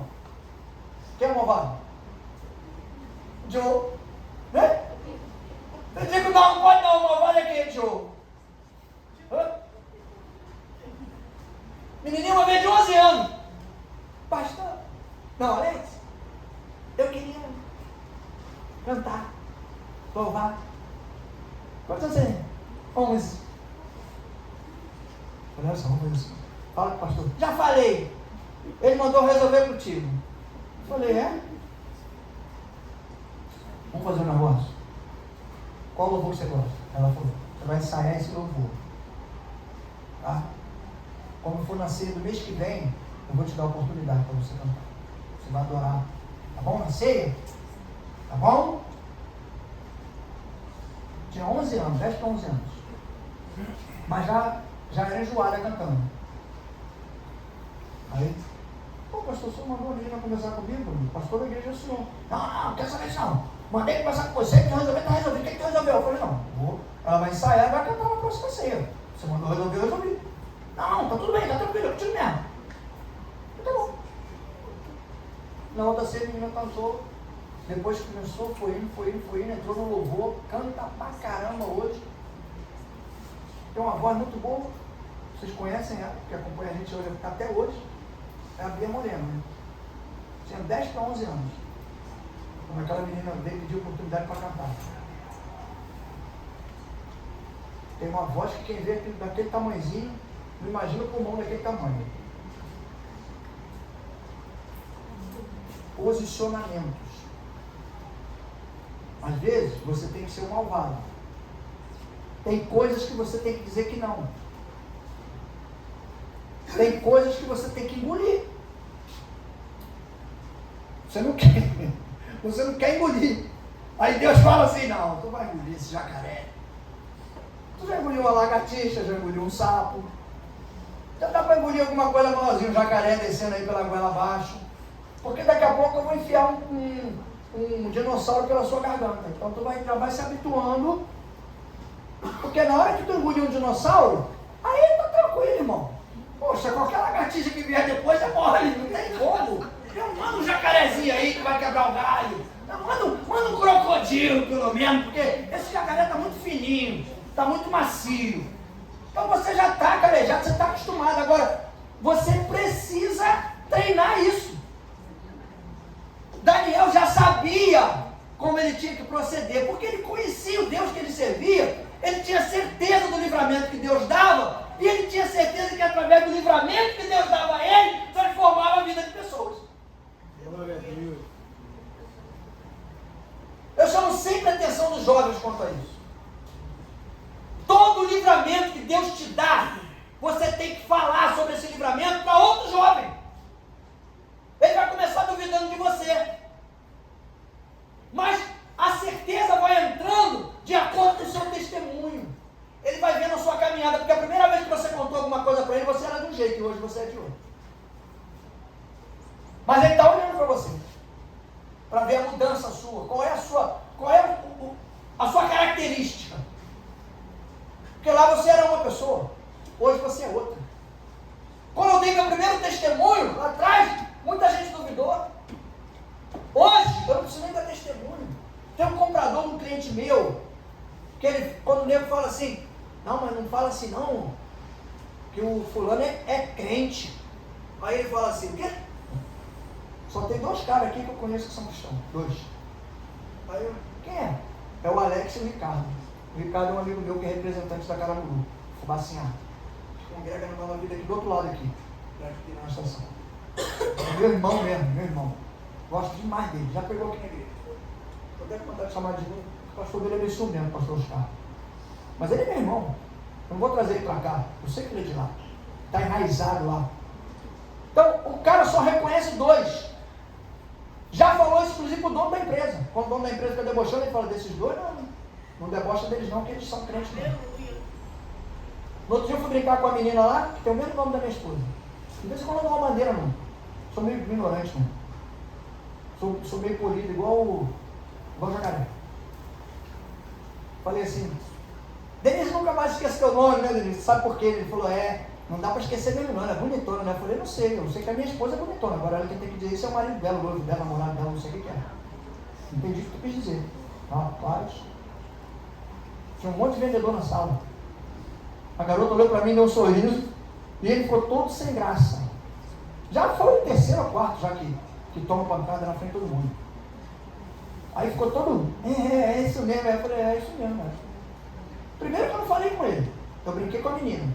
Quem é o malvado? Joe. Né? Eu digo não pode não, o malvado é quem, Joe? Menininho uma vez de 11 anos. Pastor. Não, Alex. Eu queria cantar, louvar. Quantos anos você tem? 11. Olha só, vamos ver isso. Fala com o pastor. Já falei. Ele mandou resolver contigo. Eu falei, é? Vamos fazer um negócio. Qual louvor você gosta? Ela falou, você vai ensaiar esse louvor. Tá? Quando for nascer do mês que vem, eu vou te dar a oportunidade para você cantar. Você vai adorar. Tá bom? Na ceia? Tá bom? Tinha 11 anos, 10 para 11 anos. Mas já era enjoada cantando. Aí, pastor, o senhor mandou a menina conversar comigo? O pastor da igreja é o senhor. Não quero saber isso não. Mandei conversar com você, que tu resolveu, tá resolvido. O que tu resolveu? Eu falei, não, vou. Ela vai ensaiar e vai cantar na próxima ceia. Você mandou resolver, eu resolvi. Não, tá tudo bem, tá tranquilo, eu contigo mesmo. Tá bom. Na outra ceia a menina cantou. Depois que começou, foi indo, entrou no louvor, canta pra caramba hoje. Tem uma voz muito boa. Vocês conhecem ela, que acompanha a gente hoje, até hoje. É a Bia Moreno, né? Tinha 10 para 11 anos. Quando aquela menina veio pedir oportunidade para cantar. Tem uma voz que quem vê daquele tamanhozinho, não imagina o pulmão daquele tamanho. Posicionamentos. Às vezes, você tem que ser um malvado. Tem coisas que você tem que dizer que não. Tem coisas que você tem que engolir. Você não quer engolir. Aí Deus fala assim, não, tu vai engolir esse jacaré. Tu já engoliu uma lagartixa, já engoliu um sapo. Já dá para engolir alguma coisa maiorzinha, um jacaré descendo aí pela goela abaixo. Porque daqui a pouco eu vou enfiar um dinossauro pela sua garganta. Então tu já vai se habituando. Porque na hora que tu engolir um dinossauro, aí tá tranquilo, irmão. Poxa, qualquer lagartixa que vier depois é mole, não tem como. Eu mando um jacarezinho aí que vai quebrar o galho. Manda um crocodilo, pelo menos, porque esse jacaré tá muito fininho, tá muito macio. Então você já tá calejado, você tá acostumado. Agora, você precisa treinar isso. Daniel já sabia como ele tinha que proceder, porque ele conhecia o Deus que ele servia, ele tinha certeza do livramento que Deus dava, e ele tinha certeza que através do livramento que Deus dava a ele, transformava a vida de pessoas. Glória a Deus. Eu chamo sempre a atenção dos jovens quanto a isso. Todo o livramento que Deus te dá, você tem que falar sobre esse livramento para outro jovem. Ele vai começar duvidando de você. Mas a certeza vai entrando de acordo com o seu testemunho. Ele vai vendo a sua caminhada, porque a primeira vez que você contou alguma coisa para ele, você era de um jeito e hoje você é de outro. Mas ele está olhando para você, para ver a mudança sua, qual é a sua característica. Porque lá você era uma pessoa, hoje você é outra. Quando eu dei meu primeiro testemunho, lá atrás, muita gente duvidou. Hoje, eu não preciso nem dar testemunho. Tem um comprador, um cliente meu, que ele, quando o nego fala assim, não, mas não fala assim não, que o fulano é crente. Aí ele fala assim, o quê? Só tem 2 caras aqui que eu conheço que são cristãos, 2. Aí eu, quem é? É o Alex e o Ricardo. O Ricardo é um amigo meu que é representante da Caramuru, Fubacinha. Congrega na Nova Vida aqui do outro lado aqui na estação. É meu irmão mesmo, meu irmão. Gosto demais dele, já pegou aqui na igreja. Eu tenho vontade de chamar de novo, o pastor dele é isso mesmo, pastor Oscar. Mas ele é meu irmão. Eu não vou trazer ele para cá, eu sei que ele é de lá. Está enraizado lá. Então, o cara só reconhece 2. Já falou isso, inclusive, para o dono da empresa. Quando o dono da empresa fica debochando, ele fala, desses 2, não debocha deles não, porque eles são crentes mesmo. No outro dia eu fui brincar com a menina lá, que tem o mesmo nome da minha esposa. Não vez em quando eu dou uma bandeira, não. Sou meio ignorante, não. Sou meio polido, igual jacaré. Falei assim, Denise nunca mais esquece teu nome, né, Denise? Sabe por quê? Ele falou, não dá para esquecer mesmo não, ela é bonitona, né? Eu falei, não sei, eu sei que a minha esposa é bonitona, agora ela quem tem que dizer isso é o marido dela, o noivo dela, namorado dela, não sei o que é. Não entendi o que tu quis dizer. Rapaz, tinha um monte de vendedor na sala. A garota olhou para mim, deu um sorriso, e ele ficou todo sem graça. Já foi o 3º ou 4º, já que toma pancada na frente de todo mundo. Aí ficou todo, é isso mesmo. Eu falei, é isso mesmo. Primeiro que eu não falei com ele, eu brinquei com a menina.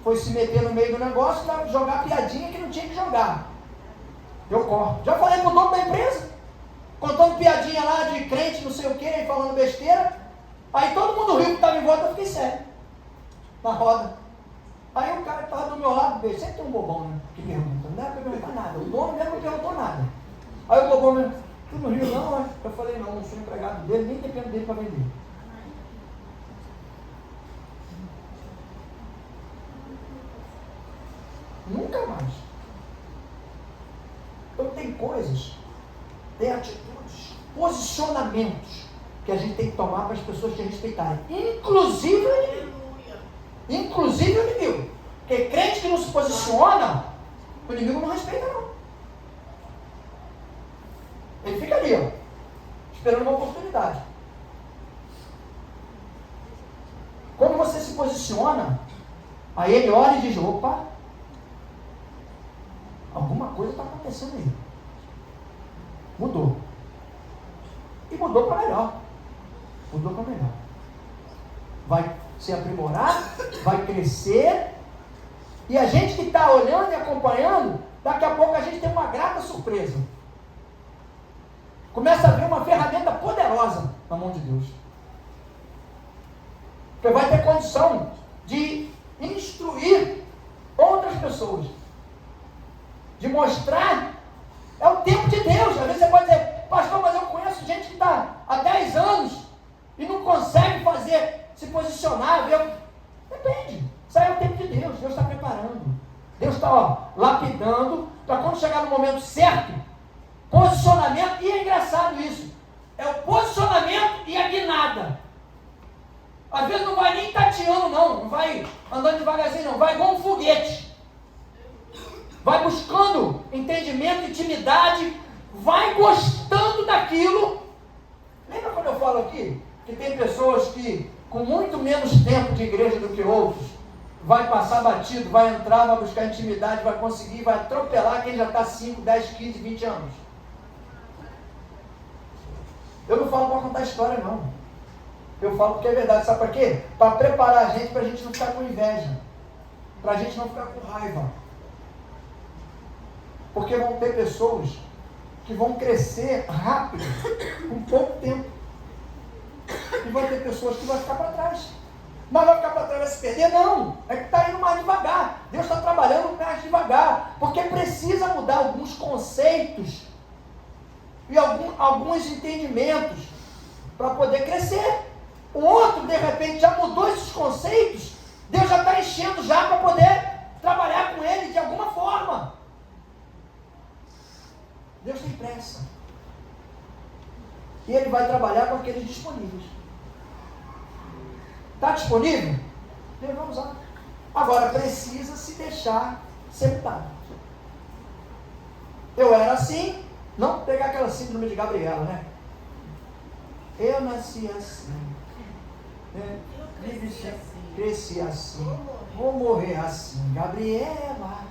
Foi se meter no meio do negócio para jogar piadinha que não tinha que jogar. Eu corto. Já falei com o dono da empresa, contando piadinha lá de crente, não sei o que, falando besteira. Aí todo mundo riu que estava em volta, eu fiquei sério. Na roda. Aí o cara que estava do meu lado, sempre tem um bobão, né? Que pergunta, não é para perguntar nada. O dono mesmo não perguntou nada. Aí o bobão mesmo, tu não riu não, é? Eu falei, não sou empregado dele, nem dependo dele para vender. Nunca mais. Então tem coisas, tem atitudes, posicionamentos que a gente tem que tomar para as pessoas te respeitarem. Inclusive o inimigo. Inclusive o inimigo. Porque crente que não se posiciona, o inimigo não respeita não. Ele fica ali, ó, esperando uma oportunidade. Quando você se posiciona, aí ele olha e diz, opa, alguma coisa está acontecendo aí. Mudou. E mudou para melhor. Mudou para melhor. Vai se aprimorar, vai crescer. E a gente que está olhando e acompanhando, daqui a pouco a gente tem uma grata surpresa. Começa a ver uma ferramenta poderosa na mão de Deus. Você vai ter condição de instruir outras pessoas. De mostrar, é o tempo de Deus. Às vezes você pode dizer, pastor, mas eu conheço gente que está há 10 anos e não consegue se posicionar. Depende, isso aí é o tempo de Deus. Deus está preparando, Deus está lapidando, para quando chegar no momento certo, posicionamento. E é engraçado isso, é o posicionamento e a guinada. Às vezes não vai nem tateando não vai andando devagarzinho não, vai igual um foguete. Vai buscando entendimento, intimidade, vai gostando daquilo. Lembra quando eu falo aqui que tem pessoas que com muito menos tempo de igreja do que outros, vai passar batido, vai entrar, vai buscar intimidade, vai conseguir, vai atropelar quem já está 5, 10, 15, 20 anos. Eu não falo para contar história, não. Eu falo porque é verdade. Sabe para quê? Para preparar a gente, para a gente não ficar com inveja. Para a gente não ficar com raiva. Porque vão ter pessoas que vão crescer rápido, com pouco tempo. E vão ter pessoas que vão ficar para trás. Mas vai ficar para trás, vai se perder? Não. É que está indo mais devagar. Deus está trabalhando mais devagar. Porque precisa mudar alguns conceitos e alguns entendimentos para poder crescer. O outro, de repente, já mudou esses conceitos. Deus já está enchendo já para poder trabalhar com ele de alguma forma. Deus tem pressa. E ele vai trabalhar com aqueles disponíveis. Está disponível? Deus vai usar. Agora, precisa se deixar ser mudado. Eu era assim, não pegar aquela síndrome de Gabriela, né? Eu nasci assim. Cresci assim. Vou morrer assim. Gabriela.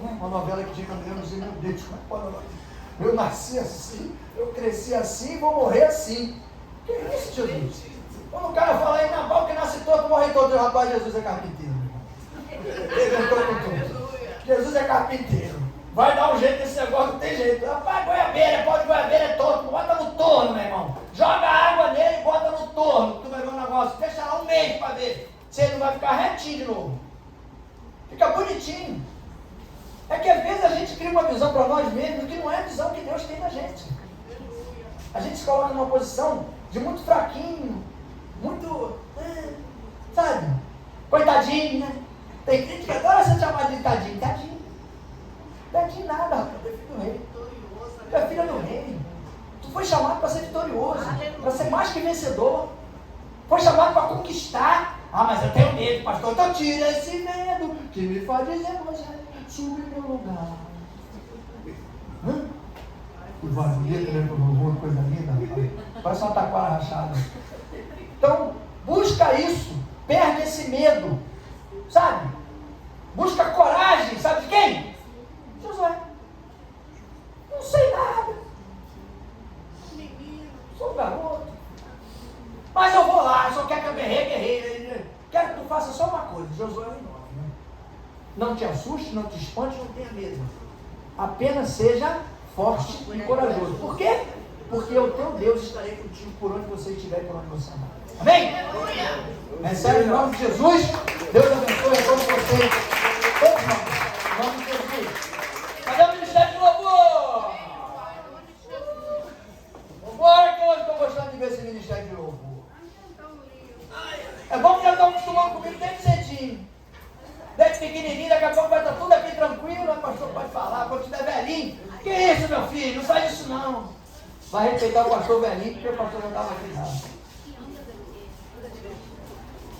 Uma novela que tinha quando eu não sei, meu Deus, eu nasci assim, eu cresci assim, vou morrer assim. Que é isso, Jesus? Quando o cara fala aí, na pau que nasce todo, morre todo, rapaz, Jesus é carpinteiro. Ele inventou com tudo. Jesus é carpinteiro. Vai dar um jeito nesse negócio, não tem jeito. Rapaz, goiabeira, pau de goiabeira é torto, bota no torno, meu irmão. Joga água nele e bota no torno. Tu vai ver um negócio, deixa lá um mês para ver se ele não vai ficar retinho de novo. Fica bonitinho. É que às vezes a gente cria uma visão para nós mesmos que não é a visão que Deus tem na gente. A gente se coloca numa posição de muito fraquinho, muito, sabe, coitadinho, né? Tem gente que adora ser chamado de tadinho. Tadinho nada, rapaz, tu é filho do rei. Tu é filho do rei. Tu foi chamado para ser vitorioso, para ser mais que vencedor. Foi chamado para conquistar. Ah, mas eu tenho medo, pastor. Então tira esse medo que me faz dizer você. Sube meu lugar. Que bonito, né? Coisa linda, rapaz. Parece uma taquara rachada. Então, busca isso. Perde esse medo. Sabe? Busca coragem. Sabe de quem? Josué. Não sei nada. Sou um garoto. Mas eu vou lá. Só quero que eu guerreie. Quero que tu faça só uma coisa. Josué 9. Não te assuste, não te espante, não tenha medo. Apenas seja forte e corajoso. Por quê? Porque o teu Deus estarei contigo por onde você estiver e por onde você andar. Amém? Recebe em nome de Jesus. Deus abençoe a todos vocês. Todos nós. Em nome de Jesus. Cadê o ministério de louvor? Vambora que hoje estou gostando de ver esse ministério de louvor. É bom que já estão acostumando comigo desde cedinho. Desde pequenininho, daqui a pouco vai estar tudo aqui tranquilo, o pastor pode falar, quando estiver velhinho. Que isso, meu filho? Não faz isso não. Vai respeitar o pastor velhinho, porque o pastor já estava aqui já.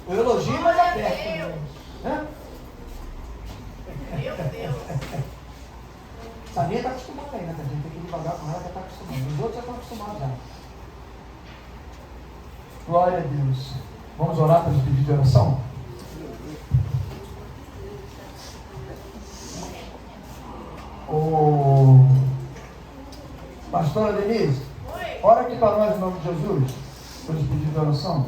Eu elogio, mas é perto. Meu Deus. Sabia está acostumada ainda, a gente tem que ir devagar com ela, já está acostumada. Os outros já estão acostumados já. Glória a Deus. Vamos orar para os pedidos de oração? Pastora Denise, ora aqui para nós em nome de Jesus, para os pedidos de oração.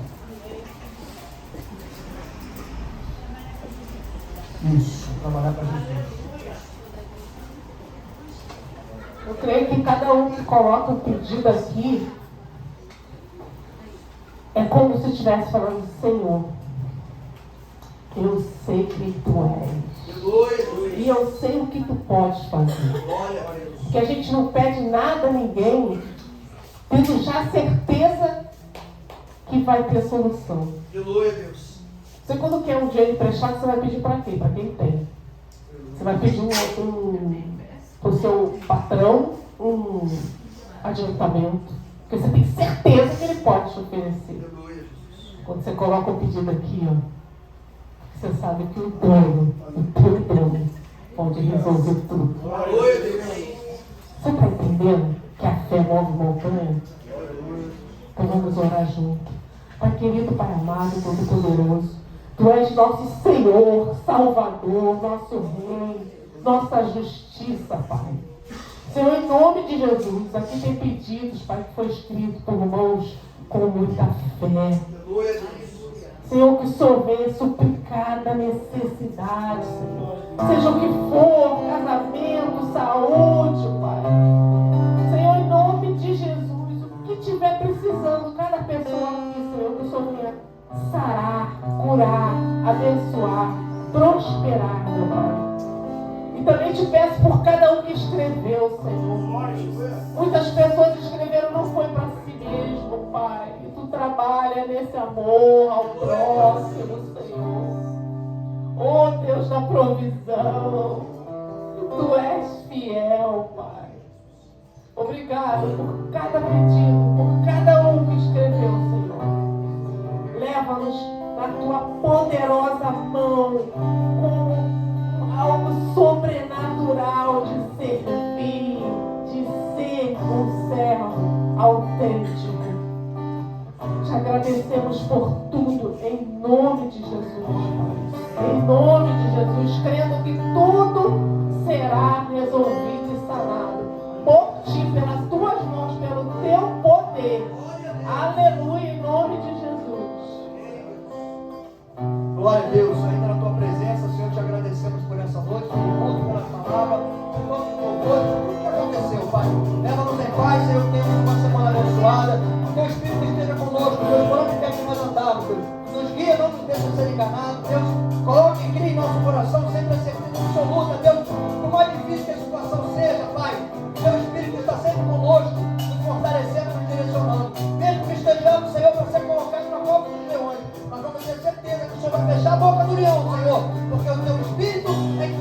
Isso, trabalhar para Jesus. Eu creio que cada um que coloca um pedido aqui é como se estivesse falando, Senhor, eu sei quem tu és. E eu sei o que tu podes fazer. Porque a gente não pede nada a ninguém, tendo já certeza que vai ter solução. Você quando quer um dinheiro emprestado, você vai pedir para quê? Para quem tem. Você vai pedir para o seu patrão um adiantamento. Porque você tem certeza que ele pode te oferecer. Quando você coloca o pedido aqui, ó, você sabe que o dono, o teu dono, pode resolver tudo. Você está entendendo que a fé move montanha? Então vamos orar junto. Pai querido, Pai amado, Todo-Poderoso, Tu és nosso Senhor, Salvador, nosso Rei, nossa justiça, Pai. Senhor, em nome de Jesus, aqui tem pedidos, Pai, que foi escrito por mãos com muita fé. Senhor, que o Senhor venha suplicar da necessidade, Senhor. Seja o que for, casamento, saúde, Pai. Senhor, em nome de Jesus, o que estiver precisando, cada pessoa aqui, Senhor, que o Senhor venha sarar, curar, abençoar, prosperar, meu Pai. E também te peço por cada um que escreveu, Senhor. Muitas pessoas escreveram, não foi para si mesmo, Pai. E tu trabalha nesse amor ao próximo, Senhor. Oh, Deus da provisão. Tu és fiel, Pai. Obrigado por cada pedido, por cada um que escreveu, Senhor. Leva-nos na tua poderosa mão com algo sobrenatural de servir, de ser um servo autêntico. Te agradecemos por tudo, em nome de Jesus, Pai. Em nome de Jesus, crendo que tudo será resolvido e sanado por ti, pelas tuas mãos, pelo teu poder. Aleluia, em nome de Jesus. Glória a Deus, ainda na tua presença, Senhor, te agradecemos por essa noite, pelo culto, pela palavra, por todo o louvor, por tudo que aconteceu, Pai. Leva-nos em paz, Senhor, temos uma semana abençoada. Que o Espírito esteja conosco, Deus, por onde quer que nós andamos, Deus. Nos guia, não nos deixa ser enganados, Deus. Coloque e crie em nosso coração sempre a certeza absoluta, Deus. Por mais difícil que a situação seja, Pai, o teu Espírito está sempre conosco, nos fortalecendo, nos direcionando. Mesmo que estejamos, Senhor, para ser colocados na boca dos leões, nós vamos ter certeza que o Senhor vai fechar a boca do leão, Senhor, porque o teu Espírito é que